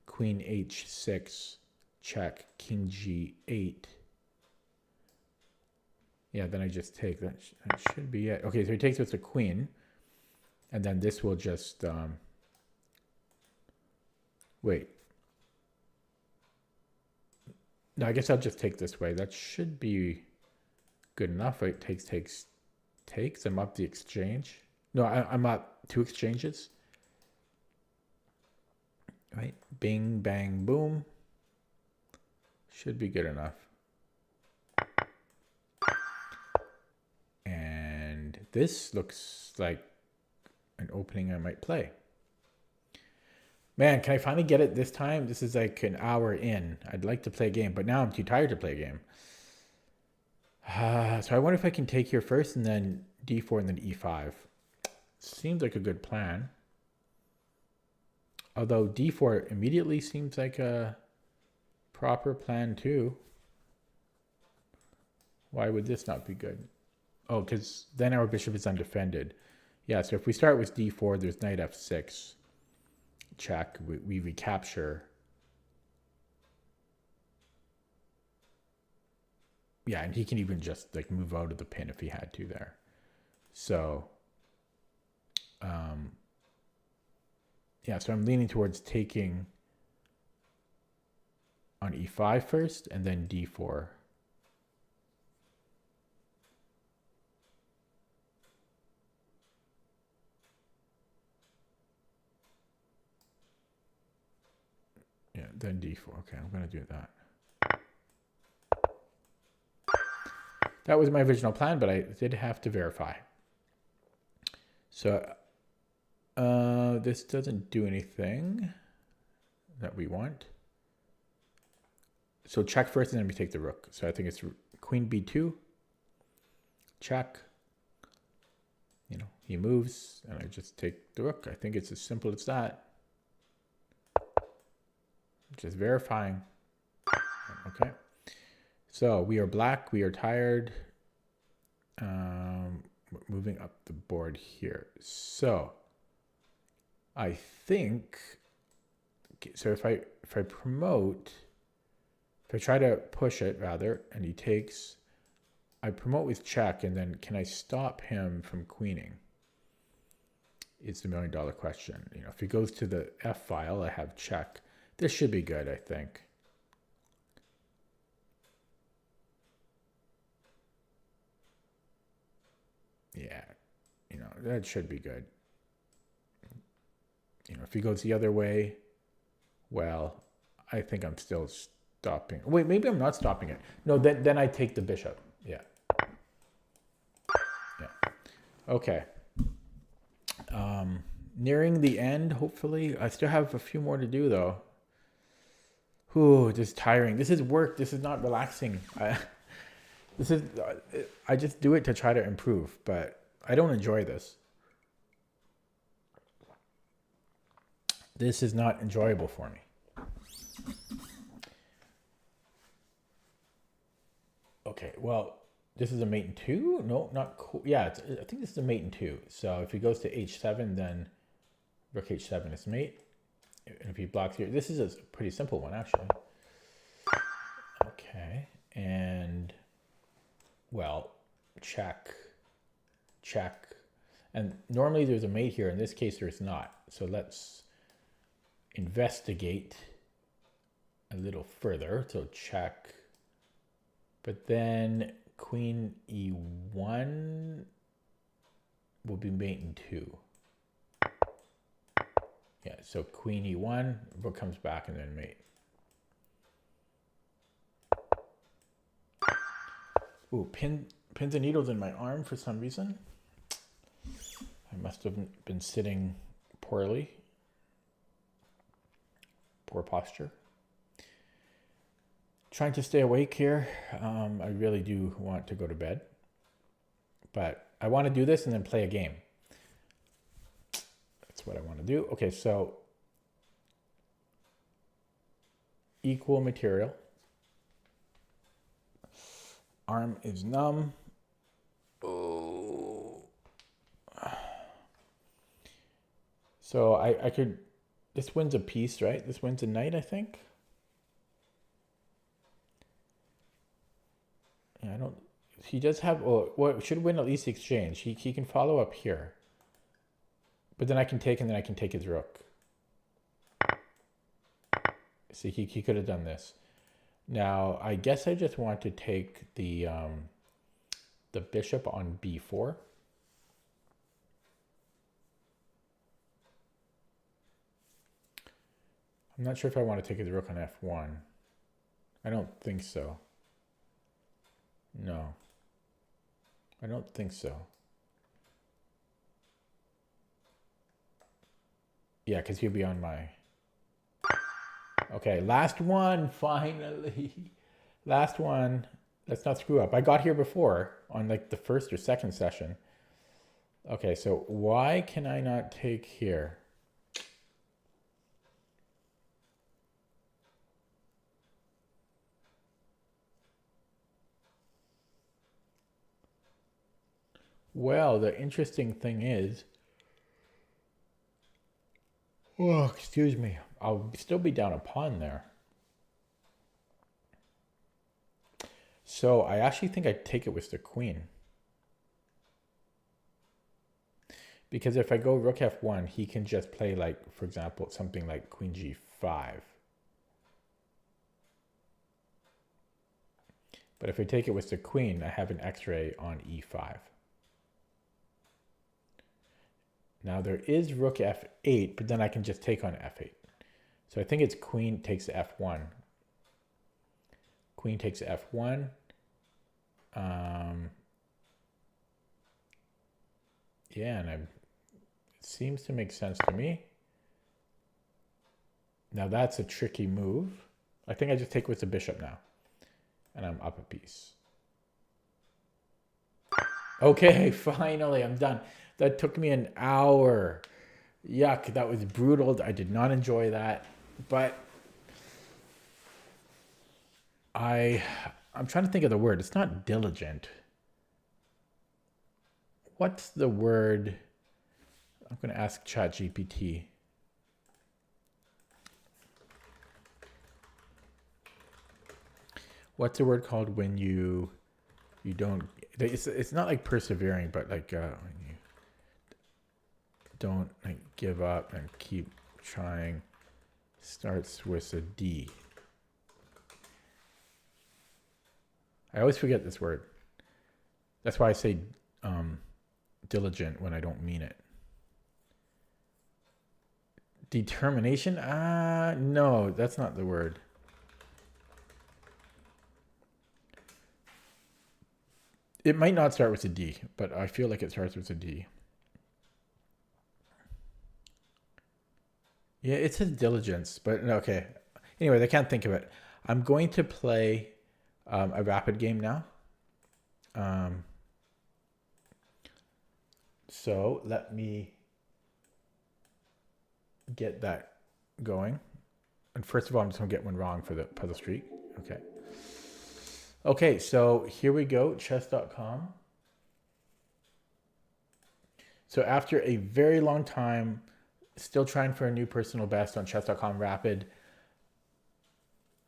queen H6, check, king G8. Yeah, then I just take, that should be it. Okay, so he takes with the queen, and then this will just, wait. No, I guess I'll just take this way. That should be good enough, right? Takes. I'm up the exchange. No, I'm up 2 exchanges. Right? Bing, bang, boom. Should be good enough. And this looks like an opening I might play. Man, can I finally get it this time? This is like an hour in. I'd like to play a game, but now I'm too tired to play a game. So I wonder if I can take here first and then d4 and then e5. Seems like a good plan. Although d4 immediately seems like a proper plan too. Why would this not be good? Oh, because then our bishop is undefended. Yeah, so if we start with d4, there's knight f6. Check, we recapture. Yeah, and he can even just like move out of the pin if he had to there. So, yeah, so I'm leaning towards taking on e5 first and then d4. Yeah, then d4. Okay, I'm going to do that. That was my original plan, but I did have to verify. So this doesn't do anything that we want. So check first and then we take the rook. So I think it's queen b2. Check. You know, he moves and I just take the rook. I think it's as simple as that. Just verifying. Okay. So we are black. We are tired. Moving up the board here. So I think, so if I promote, if I try to push it rather, and he takes, I promote with check, and then can I stop him from queening? It's the $1 million question. You know, if he goes to the F file, I have check. This should be good, I think. Yeah, you know, that should be good. You know, if he goes the other way, well, I think I'm still stopping. Wait, maybe I'm not stopping it. No, then I take the bishop. Yeah. Yeah. Okay. Nearing the end, hopefully. I still have a few more to do, though. Ooh, this is tiring. This is work. This is not relaxing. I just do it to try to improve, but I don't enjoy this. This is not enjoyable for me. Okay, well, this is a mate in 2? No, not cool. Yeah, I think this is a mate in 2. So if he goes to h7, then rook h7 is mate. And if he blocks here, this is a pretty simple one, actually. Okay, and, well, check, check. And normally there's a mate here. In this case, there's not. So let's investigate a little further. So check. But then queen e1 will be mate in 2. Yeah, so queen e1, rook comes back and then mate. Ooh, pins and needles in my arm for some reason. I must have been sitting poorly. Poor posture. Trying to stay awake here. I really do want to go to bed. But I want to do this and then play a game. That's what I want to do. Okay, so equal material. Arm is numb. Oh. So I could, this wins a piece, right? This wins a knight, I think. Yeah, I don't, he does have, well, should win at least the exchange. He can follow up here. But then I can take, and then I can take his rook. See, he could have done this. Now, I guess I just want to take the bishop on b4. I'm not sure if I want to take his rook on f1. I don't think so. No. I don't think so. Yeah, because he'll be on my... Okay, last one, finally. Last one. Let's not screw up. I got here before on like the first or second session. Okay, so why can I not take here? Well, the interesting thing is... Oh, excuse me. I'll still be down a pawn there. So I actually think I'd take it with the queen. Because if I go rook f1, he can just play like, for example, something like queen g5. But if I take it with the queen, I have an x-ray on e5. Now there is rook f8, but then I can just take on f8. So I think it's queen takes f1. Queen takes f1. Yeah, and it seems to make sense to me. Now that's a tricky move. I think I just take with the bishop now. And I'm up a piece. Okay, finally, I'm done. That took me an hour. Yuck, that was brutal. I did not enjoy that. But I'm trying to think of the word. It's not diligent. What's the word? I'm going to ask ChatGPT. What's the word called when you don't... It's not like persevering, but like when you don't like give up and keep trying. Starts with a D. I always forget this word. That's why I say diligent when I don't mean it. Determination? No, that's not the word. It might not start with a D, but I feel like it starts with a D. Yeah, it says diligence, but okay. Anyway, I can't think of it. I'm going to play a rapid game now. So let me get that going. And first of all, I'm just going to get one wrong for the puzzle streak. Okay. Okay, so here we go, chess.com. So after a very long time, still trying for a new personal best on chess.com rapid.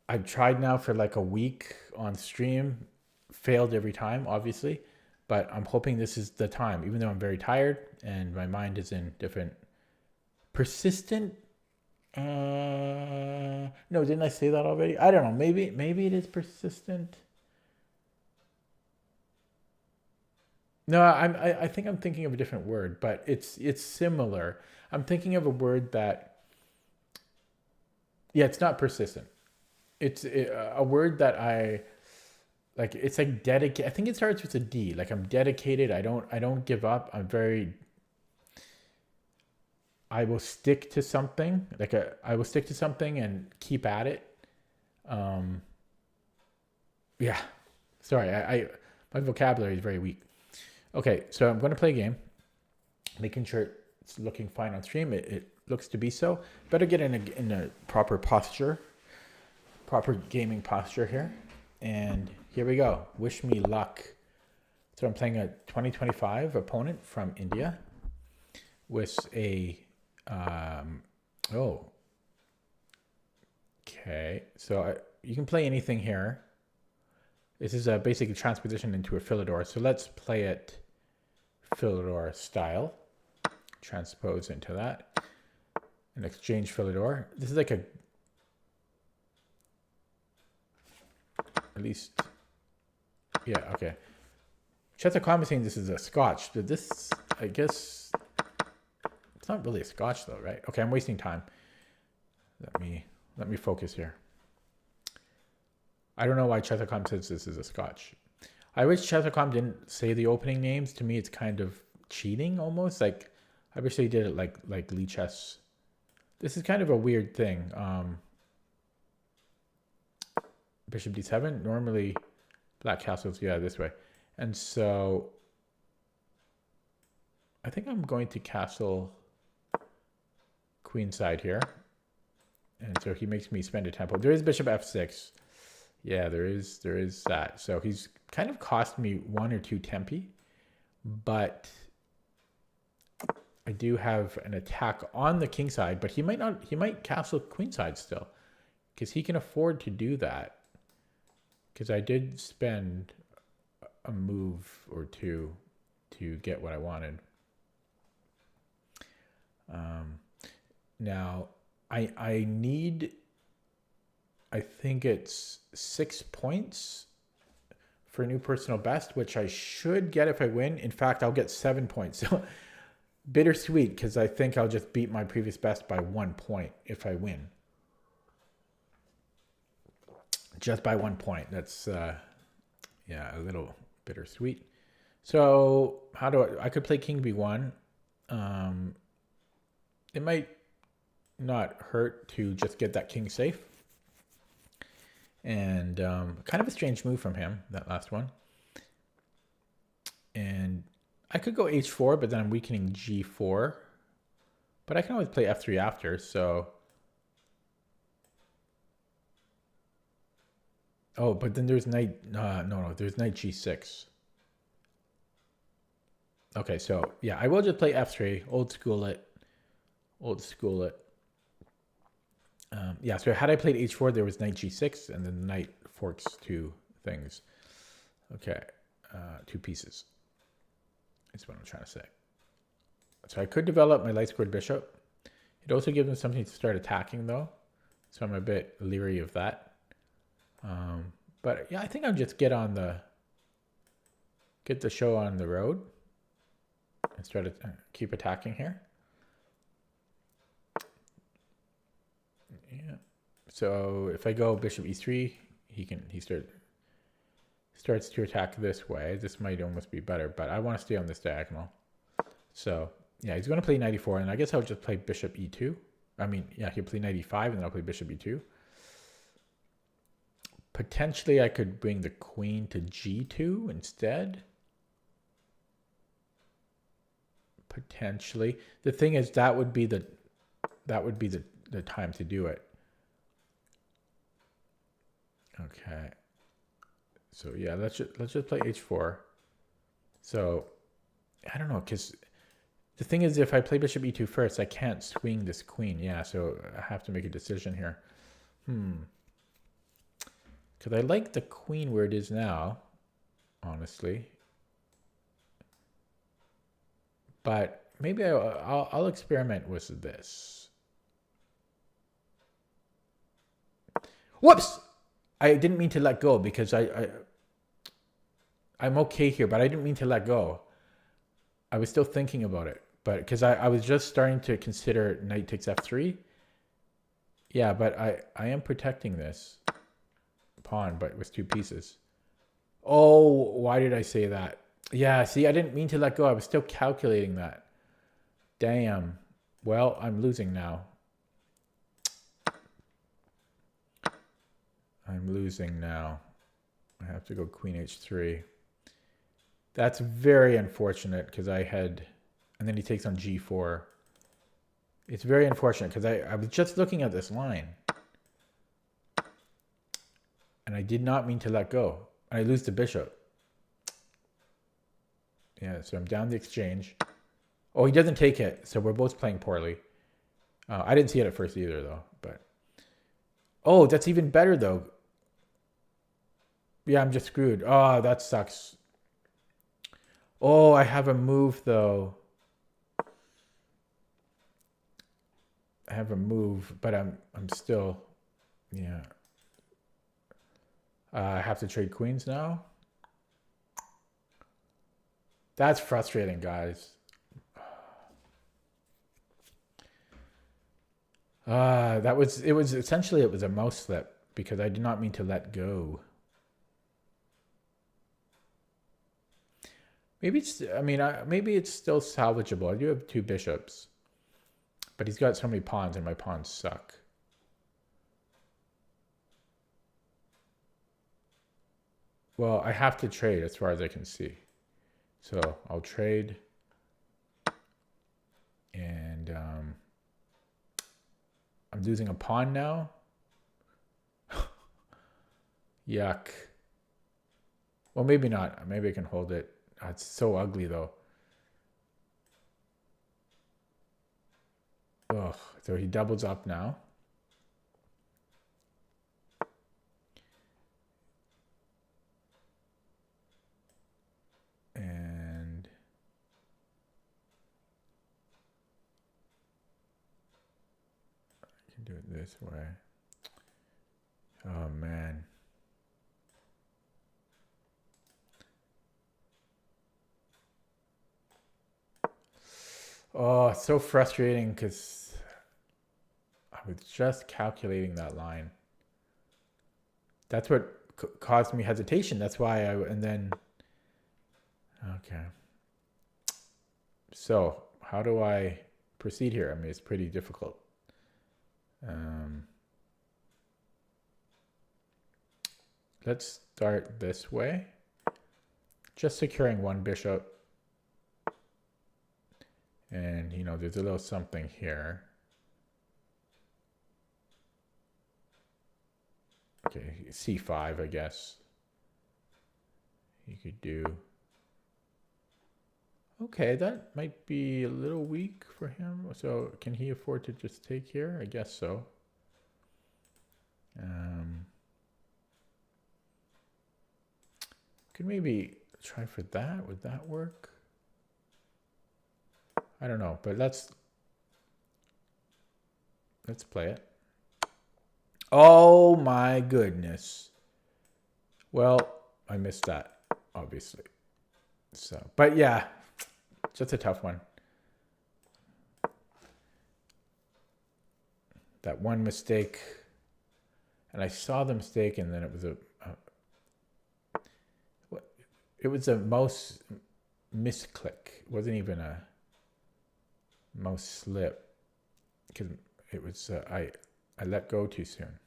I've tried now for like a week on stream, failed every time, obviously, but I'm hoping this is the time, even though I'm very tired and my mind is in different persistent. No, didn't I say that already? I don't know. Maybe it is persistent. No, I think I'm thinking of a different word, but it's similar. I'm thinking of a word that, yeah, it's not persistent. It's a word that like it's like dedicated. I think it starts with a D. Like I'm dedicated. I don't give up. I will stick to something. I will stick to something and keep at it. Um, yeah. Sorry, my vocabulary is very weak. Okay, so I'm going to play a game, making sure it's looking fine on stream. It looks to be so. Better get in a proper posture, proper gaming posture here. And here we go. Wish me luck. So I'm playing a 2025 opponent from India with a okay. So you can play anything here. This is a basically transposition into a Philidor. So let's play it Philidor style. Transpose into that. And exchange Philidor. This is like a... At least... Yeah, okay. Chetacom is saying this is a Scotch. But this, I guess... It's not really a Scotch though, right? Okay, I'm wasting time. Let me focus here. I don't know why Chetacom says this is a Scotch. I wish Chetacom didn't say the opening names. To me, it's kind of cheating almost. Like, I wish they did it like Lichess. This is kind of a weird thing. Bishop d7. Normally, black castles, yeah, this way. And so, I think I'm going to castle queenside here. And so he makes me spend a tempo. There is bishop f6. Yeah, there is that. So he's kind of cost me 1 or 2 tempi, but I do have an attack on the king side, but he might castle queenside still, because he can afford to do that, because I did spend a move or two to get what I wanted. Now I need, I think it's 6 points for a new personal best, which I should get if I win. In fact, I'll get 7 points. So bittersweet, because I think I'll just beat my previous best by 1 point if I win. Just by 1 point. That's, yeah, a little bittersweet. So how do I could play king b1. It might not hurt to just get that king safe. And kind of a strange move from him, that last one. And I could go h4, but then I'm weakening g4. But I can always play f3 after, so... Oh, but then there's knight... no, there's knight g6. Okay, so yeah, I will just play f3, old school it. Yeah, so had I played h4, there was knight g6, and then the knight forks 2 things. Okay, 2 pieces. That's what I'm trying to say. So I could develop my light squared bishop. It also gives me something to start attacking, though. So I'm a bit leery of that. But yeah, I think I'll just get the show on the road and start to keep attacking here. Yeah. So if I go bishop e3, he starts to attack this way. This might almost be better, but I want to stay on this diagonal. So yeah, he's going to play knight e4, and I guess I'll just play bishop e2. I mean, yeah, he'll play knight e5, and then I'll play bishop e2. Potentially, I could bring the queen to g2 instead. Potentially. The thing is, that would be the time to do it. Okay. So yeah, let's just play h4. So I don't know, because the thing is, if I play bishop e2 first, I can't swing this queen. Yeah, so I have to make a decision here. Because I like the queen where it is now, honestly. But maybe I'll experiment with this. Whoops! I didn't mean to let go, because I'm okay here, but I didn't mean to let go. I was still thinking about it, but because I was just starting to consider knight takes f3. Yeah, but I am protecting this pawn, but with 2 pieces. Oh, why did I say that? Yeah, see, I didn't mean to let go. I was still calculating that. Damn. Well, I'm losing now. I'm losing now. I have to go queen h3. That's very unfortunate because I had... And then he takes on g4. It's very unfortunate because I was just looking at this line. And I did not mean to let go. And I lose the bishop. Yeah, so I'm down the exchange. Oh, he doesn't take it. So we're both playing poorly. I didn't see it at first either, though. But oh, that's even better, though. Yeah, I'm just screwed. Oh, that sucks. Oh, I have a move, though. I have a move, but I'm still... Yeah. I have to trade queens now. That's frustrating, guys. It was essentially a mouse slip because I did not mean to let go. Maybe it's, I mean, maybe it's still salvageable. I do have 2 bishops, but he's got so many pawns and my pawns suck. Well, I have to trade as far as I can see. So I'll trade. And I'm losing a pawn now. Yuck. Well, maybe not. Maybe I can hold it. Oh, it's so ugly, though. Ugh. So he doubles up now. And I can do it this way. Oh, man. Oh, it's so frustrating because I was just calculating that line. That's what caused me hesitation. That's why and then, okay. So how do I proceed here? I mean, it's pretty difficult. Let's start this way. Just securing one bishop. And, you know, there's a little something here. Okay, c5, I guess. You could do... Okay, that might be a little weak for him. So can he afford to just take here? I guess so. Could maybe try for that. Would that work? I don't know, but let's play it. Oh my goodness. Well, I missed that, obviously. So, but yeah, just a tough one. That one mistake, and I saw the mistake, and then it was a mouse misclick. It wasn't even a mouse slip because it was I let go too soon.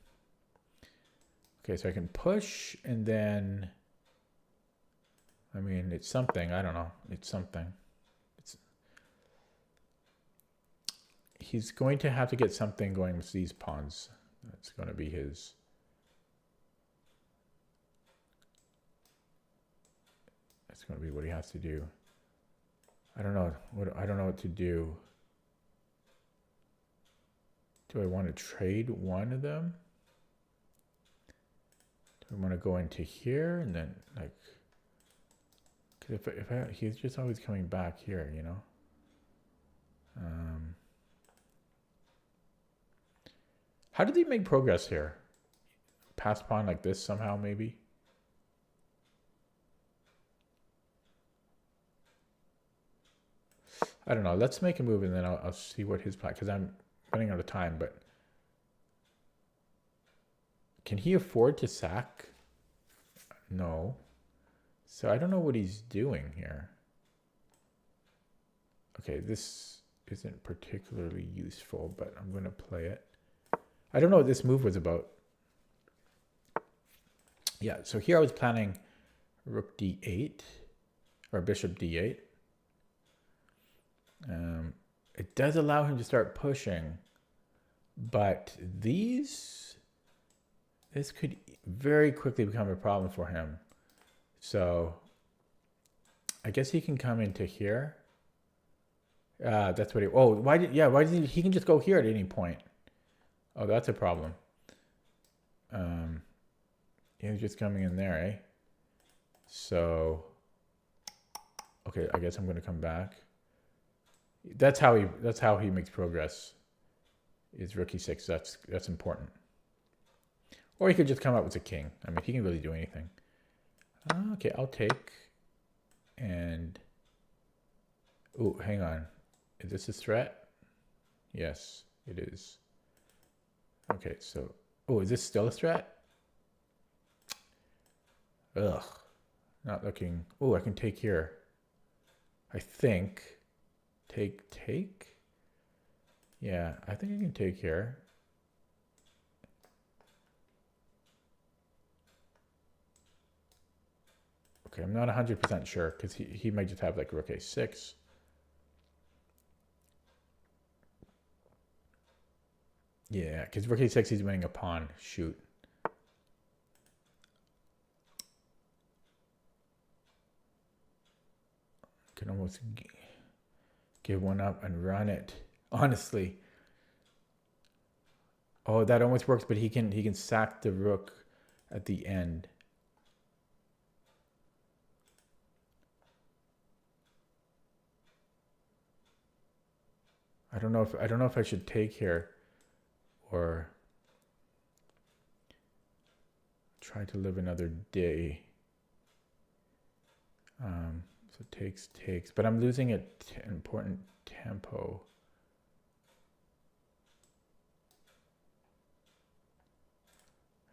Okay, so I can push, and then I mean, it's something. I don't know. It's something. He's going to have to get something going with these pawns. That's going to be his. That's going to be what he has to do. I don't know. I don't know what to do. Do I want to trade one of them? Do I want to go into here and then like? Because he's just always coming back here, you know. How did he make progress here? Pass pawn like this somehow, maybe? I don't know. Let's make a move and then I'll see what his plan, because I'm running out of time, but can he afford to sack? No. So I don't know what he's doing here. Okay, this isn't particularly useful, but I'm going to play it. I don't know what this move was about. Yeah, so here I was planning rook d8 or bishop d8. It does allow him to start pushing, but this could very quickly become a problem for him. So I guess he can come into here. That's what he, oh, why did he can just go here at any point. Oh, that's a problem. He's just coming in there, eh? So, okay, I guess I'm going to come back. That's how he makes progress. Is rook e6. That's important. Or he could just come out with a king. I mean, he can really do anything. Okay, I'll take. And oh, hang on. Is this a threat? Yes, it is. Okay, so oh, is this still a threat? Ugh, not looking. Oh, I can take here. I think. Take. Yeah, I think I can take here. Okay, I'm not 100% sure because he might just have like rook a6. Yeah, because rook a6 he's winning a pawn. Shoot. Can almost give one up and run it. Honestly. Oh, that almost works, but he can sack the rook at the end. I don't know if I should take here or try to live another day. So takes, but I'm losing an important tempo.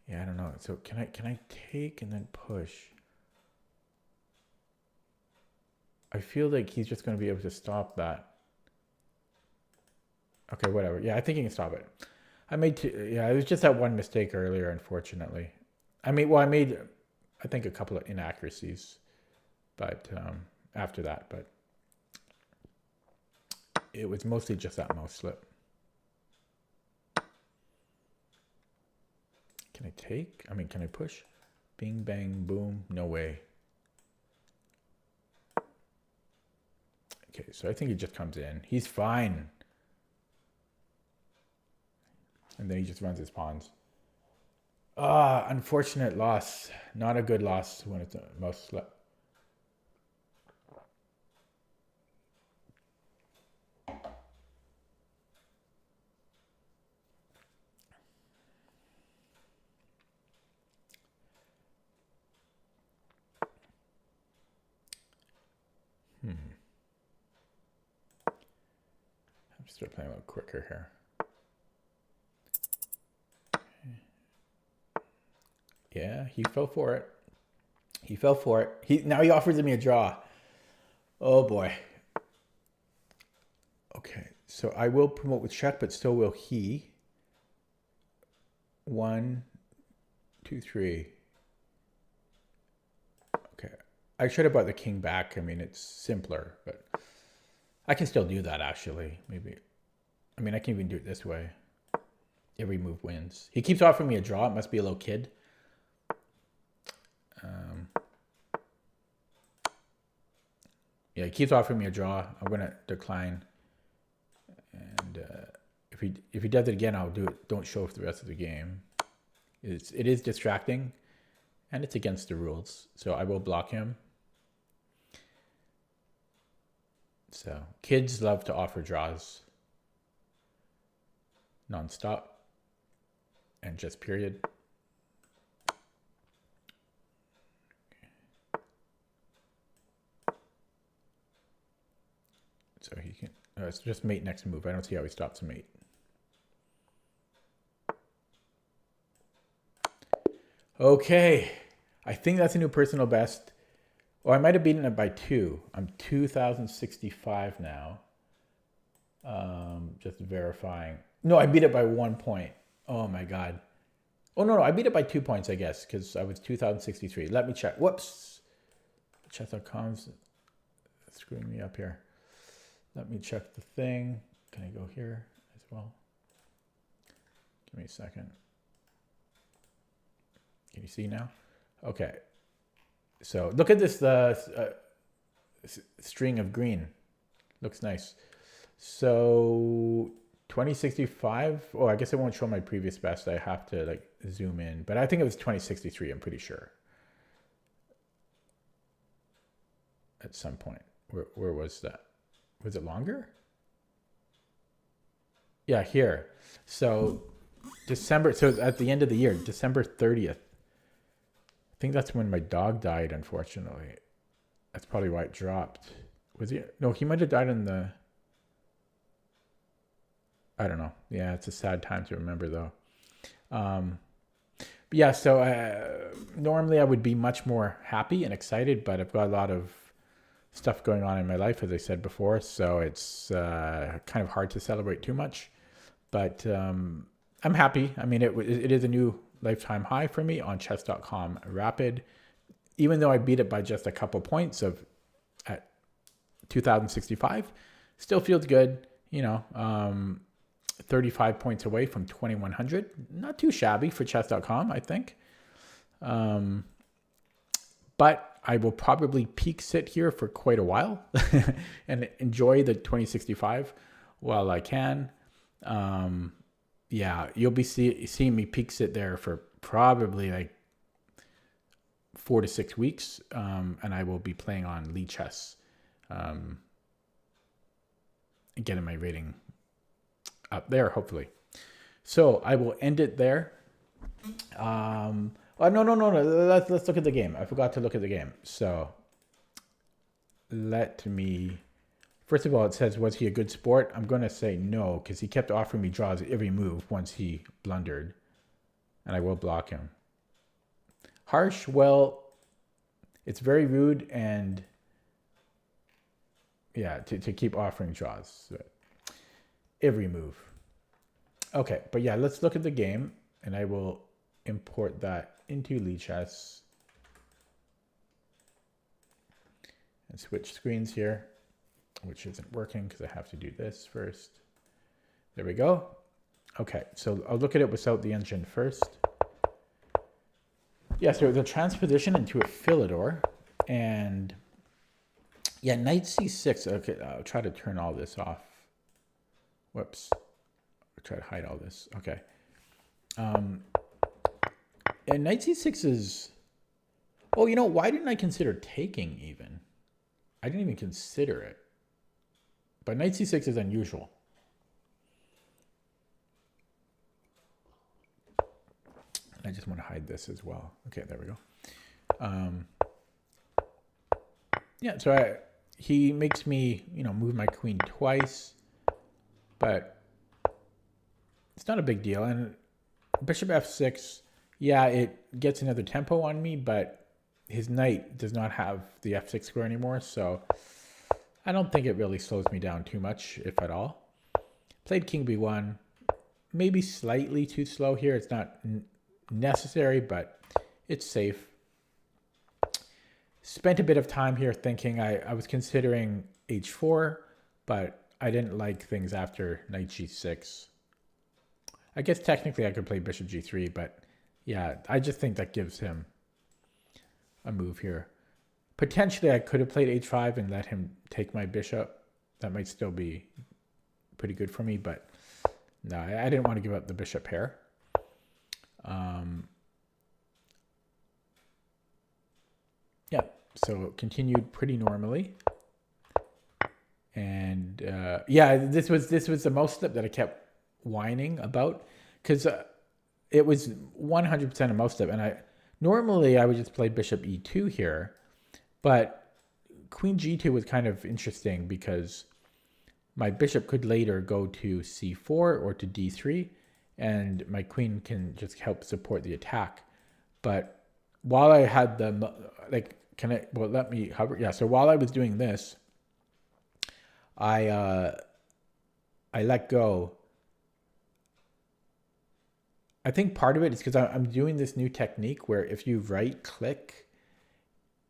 Yeah, I don't know. So can I take and then push? I feel like he's just going to be able to stop that. Okay, whatever. Yeah, I think he can stop it. Yeah, it was just that one mistake earlier, unfortunately. I made, I think, a couple of inaccuracies, but after that, but it was mostly just that mouse slip. Can I take? I mean, can I push? Bing, bang, boom. No way. Okay, so I think he just comes in. He's fine. And then he just runs his pawns. Unfortunate loss. Not a good loss when it's a mouse slip. Start playing a little quicker here. Yeah, he fell for it. He fell for it. Now he offers me a draw. Oh boy. Okay, so I will promote with check, but so will he. 1, 2, 3. Okay, I should have brought the king back. I mean, it's simpler, but I can still do that actually. Maybe. I mean, I can even do it this way. Every move wins. He keeps offering me a draw. It must be a little kid. Yeah, he keeps offering me a draw. I'm gonna decline. And if he does it again, I'll do it. Don't show for the rest of the game. It is distracting, and it's against the rules. So I will block him. So kids love to offer draws. Non-stop and just period. So he can, it's just mate next move. I don't see how he stops mate. Okay, I think that's a new personal best. Oh, I might have beaten it by 2. I'm 2065 now. Just verifying. No, I beat it by 1 point. Oh my God. Oh, no, I beat it by 2 points, I guess, because I was 2063. Let me check. Whoops. Chess.com's screwing me up here. Let me check the thing. Can I go here as well? Give me a second. Can you see now? Okay. So look at this string of green. Looks nice. So 2065. Oh, I guess it won't show my previous best. I have to like zoom in, but I think it was 2063. I'm pretty sure. At some point, where was that? Was it longer? Yeah, here. So December. So at the end of the year, December 30th. I think that's when my dog died. Unfortunately, that's probably why it dropped. Was he? No, he might have died in the. I don't know. Yeah, it's a sad time to remember though. But yeah, so normally I would be much more happy and excited, but I've got a lot of stuff going on in my life, as I said before, so it's kind of hard to celebrate too much. But I'm happy. I mean, it is a new lifetime high for me on chess.com Rapid, even though I beat it by just a couple points at 2065. Still feels good, 35 points away from 2100. Not too shabby for chess.com, I think. But I will probably peak sit here for quite a while and enjoy the 2065 while I can. Yeah, you'll be seeing me peak sit there for probably like 4 to 6 weeks. And I will be playing on Lichess, and getting my rating up there, hopefully. So I will end it there. No. Let's look at the game. I forgot to look at the game. So let me. First of all, it says, was he a good sport? I'm going to say no, because he kept offering me draws at every move once he blundered. And I will block him. Harsh, well, it's very rude and, yeah, to keep offering draws. So, every move. Okay, but yeah, let's look at the game, and I will import that into Lichess. And switch screens here, which isn't working because I have to do this first. There we go. Okay, so I'll look at it without the engine first. Yeah, so the transposition into a Philidor, and yeah, knight c6. Okay, I'll try to turn all this off. Whoops. I'll try to hide all this. Okay. And knight c6 is... Oh, why didn't I consider taking even? I didn't even consider it. But knight c6 is unusual. I just want to hide this as well. Okay, there we go. Yeah, so he makes me, move my queen twice. But it's not a big deal. And bishop f6, yeah, it gets another tempo on me, but his knight does not have the f6 square anymore, so I don't think it really slows me down too much, if at all. Played king b1, maybe slightly too slow here. It's not necessary, but it's safe. Spent a bit of time here thinking. I was considering h4, but I didn't like things after knight g6. I guess technically I could play bishop g3, but yeah, I just think that gives him a move here. Potentially I could have played h5 and let him take my bishop. That might still be pretty good for me, but no, I didn't want to give up the bishop pair. Yeah, so continued pretty normally. And yeah, this was the most step that I kept whining about, because it was 100% a mouse step, and I would just play bishop e2 here, but queen g2 was kind of interesting because my bishop could later go to c4 or to d3, and my queen can just help support the attack. But while I had can I, well, let me hover. Yeah. So while I was doing this, I let go. I think part of it is because I'm doing this new technique where if you right click,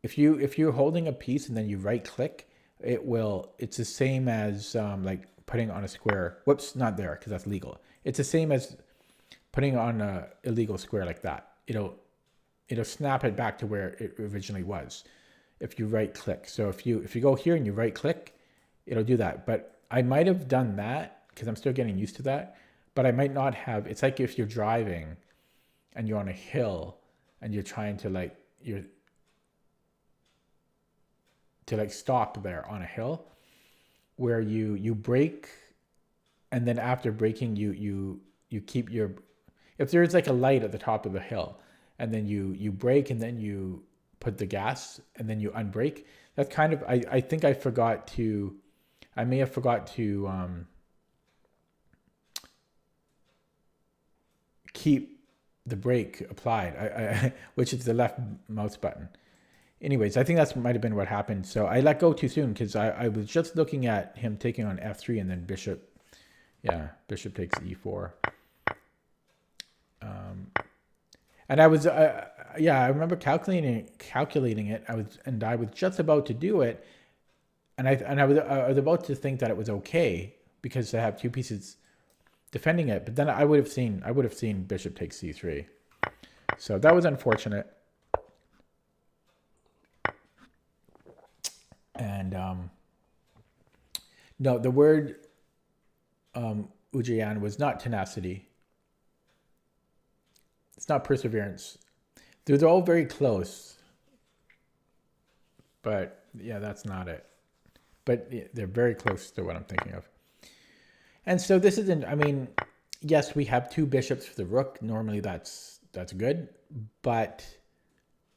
if you're holding a piece and then you right click, it's the same as like putting on a square. Whoops, not there because that's legal. It's the same as putting on a illegal square like that. It'll snap it back to where it originally was if you right click. So if you go here and you right click, it'll do that. But I might have done that because I'm still getting used to that. But I might not have. It's like if you're driving and you're on a hill and you're trying to like stop there on a hill where you brake, and then after braking you keep your, if there's like a light at the top of the hill and then you brake and then you put the gas and then you unbrake. That's kind of, I think I may have forgot to keep the brake applied, which is the left mouse button. Anyways, I think that's might have been what happened. So I let go too soon because I was just looking at him taking on f3 and then bishop. Yeah, bishop takes e4. And I was, I remember calculating it. I was just about to do it, and I was about to think that it was okay because I have two pieces defending it. But then I would have seen bishop takes c3. So that was unfortunate. And no, the word Ujjayan was not tenacity. It's not perseverance. They're all very close. But yeah, that's not it. But they're very close to what I'm thinking of. And so this isn't, I mean, yes, we have two bishops for the rook. Normally that's good. But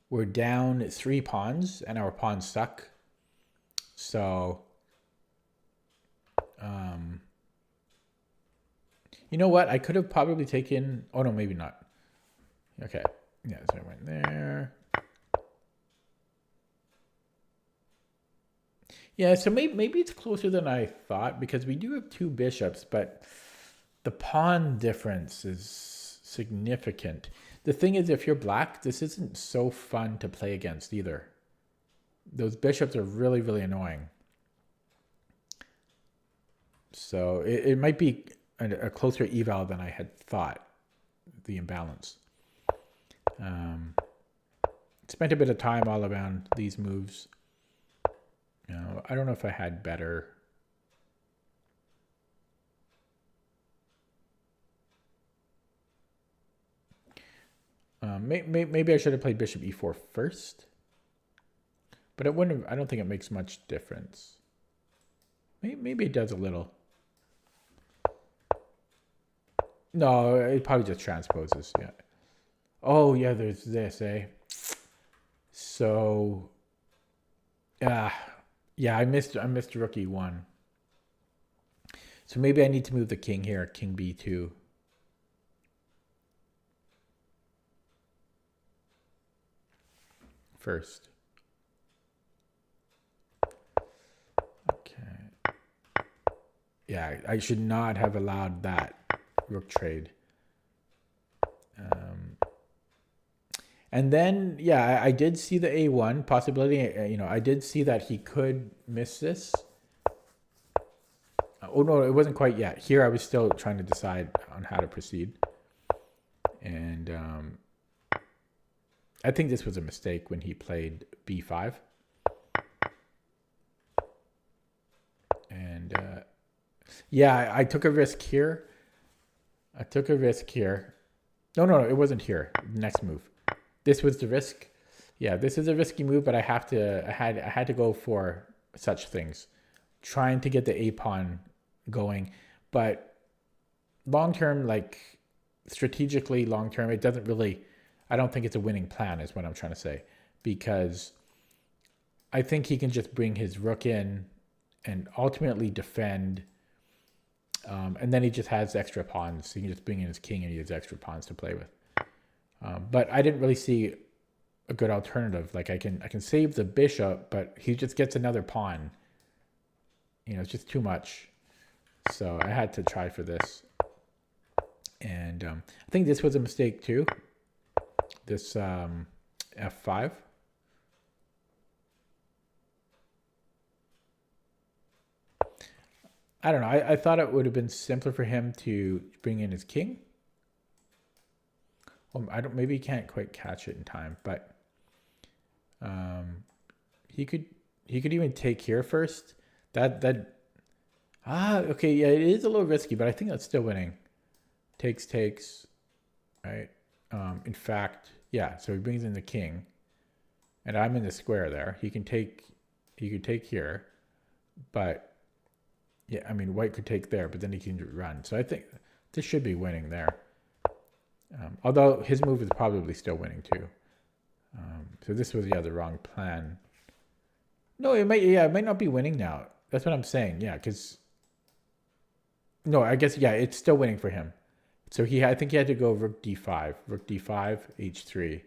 we're down 3 pawns and our pawns suck. So, you know what? I could have probably taken, oh no, maybe not. Okay. Yeah, so I went there. Yeah, so maybe it's closer than I thought because we do have 2 bishops, but the pawn difference is significant. The thing is, if you're black, this isn't so fun to play against either. Those bishops are really, really annoying. So it might be a closer eval than I had thought, the imbalance. Spent a bit of time all around these moves. You know, I don't know if I had better. Maybe I should have played bishop e4 first. But it wouldn't have, I don't think it makes much difference. Maybe it does a little. No, it probably just transposes, yeah. Oh, yeah, there's this, eh? So, yeah, I missed rook e1. So maybe I need to move the king here, king b2. First. Okay. Yeah, I should not have allowed that rook trade. And then, yeah, I did see the a1 possibility. You know, I did see that he could miss this. Oh, no, it wasn't quite yet. Here I was still trying to decide on how to proceed. And I think this was a mistake when he played b5. And yeah, I took a risk here. No, it wasn't here. Next move. This was the risk. Yeah, this is a risky move, but I had to go for such things. Trying to get the a pawn going, but long term, like strategically long term, it doesn't really, I don't think it's a winning plan is what I'm trying to say, because I think he can just bring his rook in and ultimately defend. And then he just has extra pawns. He can just bring in his king and he has extra pawns to play with. But I didn't really see a good alternative. Like I can save the bishop, but he just gets another pawn. You know, it's just too much. So I had to try for this. And I think this was a mistake too. This f5. I don't know. I thought it would have been simpler for him to bring in his king. Well, I don't. Maybe he can't quite catch it in time, but he could even take here first. Okay, yeah, it is a little risky, but I think that's still winning. Takes, right? In fact, yeah. So he brings in the king, and I'm in the square there. He could take here, but yeah, I mean, white could take there, but then he can run. So I think this should be winning there. Although his move is probably still winning too. So this was, the wrong plan. No, it might not be winning now. That's what I'm saying. Yeah, because no, I guess, yeah, it's still winning for him. So I think he had to go rook d5, h3.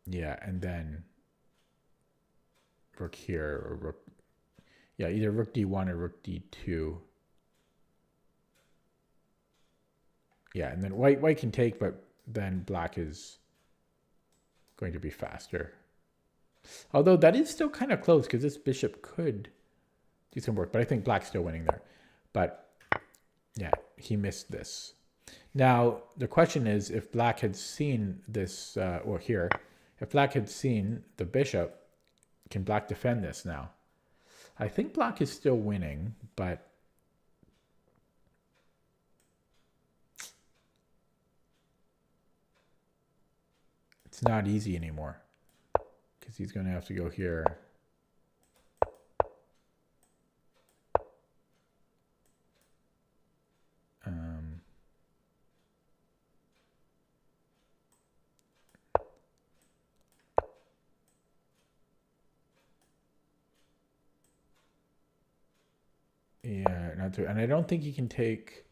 Yeah, and then rook here or rook, yeah, either rook d1 or rook d2. Yeah, and then white can take, but then black is going to be faster. Although that is still kind of close because this bishop could do some work, but I think black's still winning there. But yeah, he missed this. Now, the question is, if black had seen this, or here, if black had seen the bishop, can black defend this now? I think black is still winning, but it's not easy anymore because he's going to have to go here. Yeah, not to, and I don't think he can take.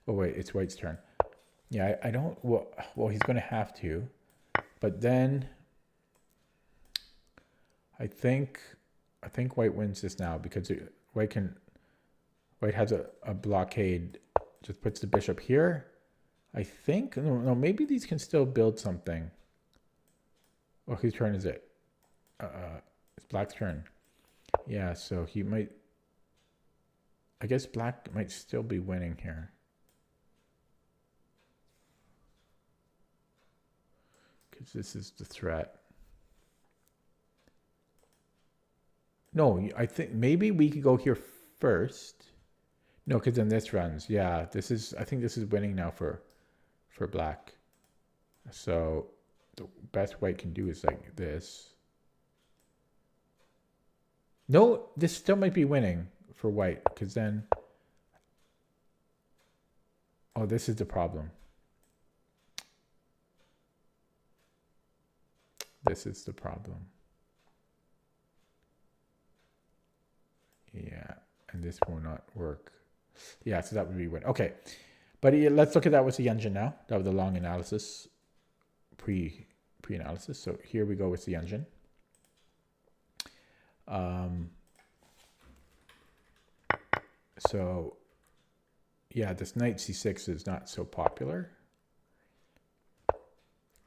Oh wait, it's white's turn. Yeah, I don't. Well, he's going to have to, but then I think white wins this now because white has a blockade. Just puts the bishop here. I think no, maybe these can still build something. Well, whose turn is it? It's black's turn. Yeah, so he might. I guess black might still be winning here. Because this is the threat. No, I think maybe we could go here first. No, because then this runs. Yeah, I think this is winning now for black. So the best white can do is like this. No, this still might be winning for white because then, oh, this is the problem. This is the problem. Yeah, and this will not work. Yeah, so that would be win. Okay, but let's look at that with the engine now. That was the long analysis, pre-analysis. So here we go with the engine. So yeah, this knight c6 is not so popular.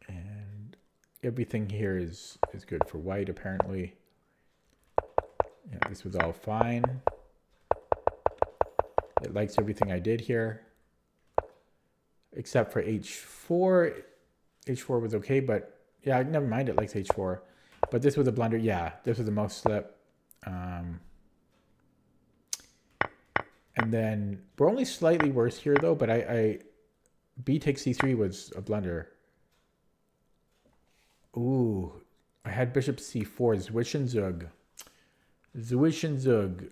And everything here is good for white, apparently. Yeah, this was all fine. It likes everything I did here. Except for h4. h4 was okay, but yeah, never mind, it likes h4. But this was a blunder. Yeah, this was the most slip. And then we're only slightly worse here though, but b takes c3 was a blunder. Ooh, I had bishop c4, Zwischenzug. Zwischenzug.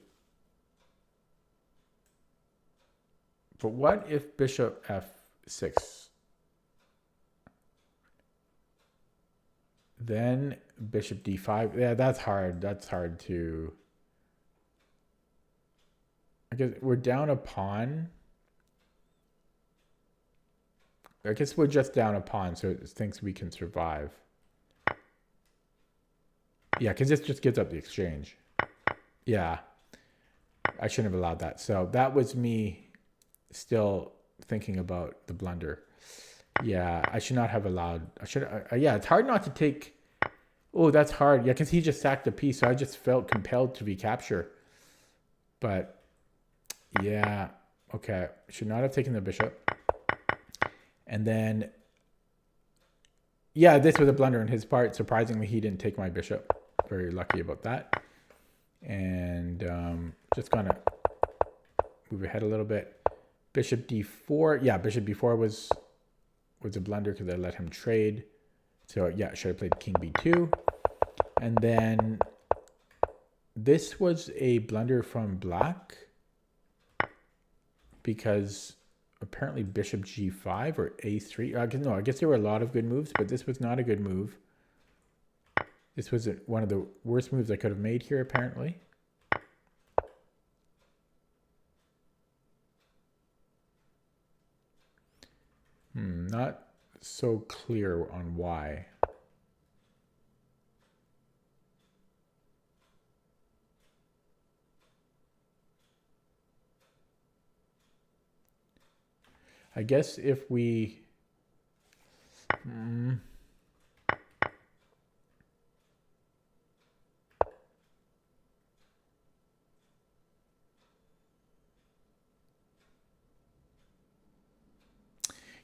But what if bishop f6? Then bishop d5. Yeah, that's hard. That's hard to... I guess we're down a pawn. I guess we're just down a pawn, so it thinks we can survive. Yeah, because this just gives up the exchange. Yeah, I shouldn't have allowed that. So that was me still thinking about the blunder. Yeah, I should not have allowed. I should. Yeah, it's hard not to take. Oh, that's hard. Yeah, because he just sacked a piece, so I just felt compelled to recapture. But yeah, okay, should not have taken the bishop. And then, yeah, this was a blunder on his part. Surprisingly, he didn't take my bishop. Very lucky about that. And just gonna move ahead a little bit. Bishop d4. Yeah, bishop b4 was a blunder because I let him trade. So yeah, should have played king b2. And then this was a blunder from black because apparently bishop g5 or a3. No, I guess there were a lot of good moves, but this was not a good move. This was one of the worst moves I could have made here, apparently. Not so clear on why. I guess if we...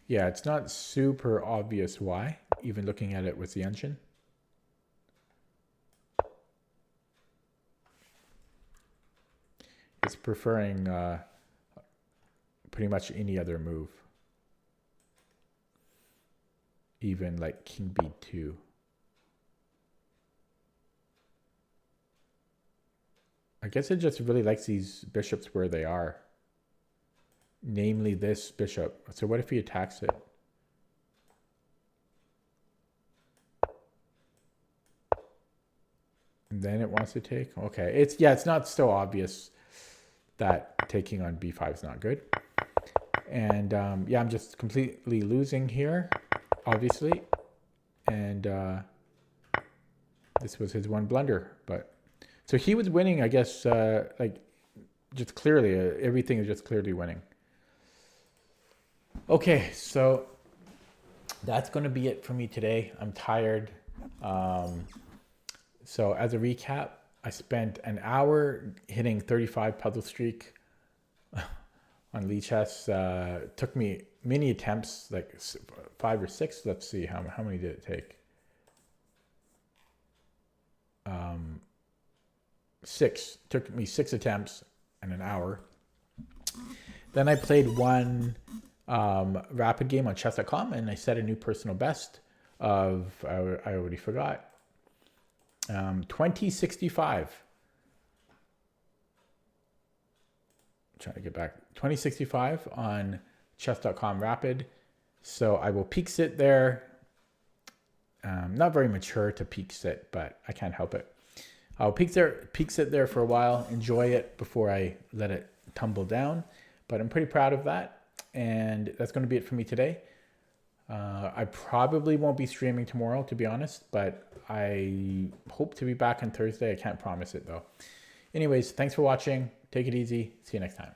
Yeah, it's not super obvious why, even looking at it with the engine. It's preferring pretty much any other move. Even like king b2. I guess it just really likes these bishops where they are. Namely this bishop. So what if he attacks it? And then it wants to take? Okay. It's not so obvious that taking on b5 is not good. And yeah, I'm just completely losing here, obviously. And this was his one blunder. But so he was winning, I guess, like just clearly, everything is just clearly winning. Okay, so that's going to be it for me today. I'm tired. So as a recap, I spent an hour hitting 35 puzzle streak on Lichess. Took me many attempts, like 5 or 6. Let's see, how many did it take? 6. Took me 6 attempts and an hour. Then I played one rapid game on chess.com and I set a new personal best of, I already forgot, 2065. Trying to get back, 2065 on chess.com rapid. So I will peak sit there. Not very mature to peak sit, but I can't help it. I'll peak sit there for a while, enjoy it before I let it tumble down. But I'm pretty proud of that. And that's going to be it for me today. I probably won't be streaming tomorrow, to be honest, but I hope to be back on Thursday. I can't promise it, though. Anyways, thanks for watching. Take it easy. See you next time.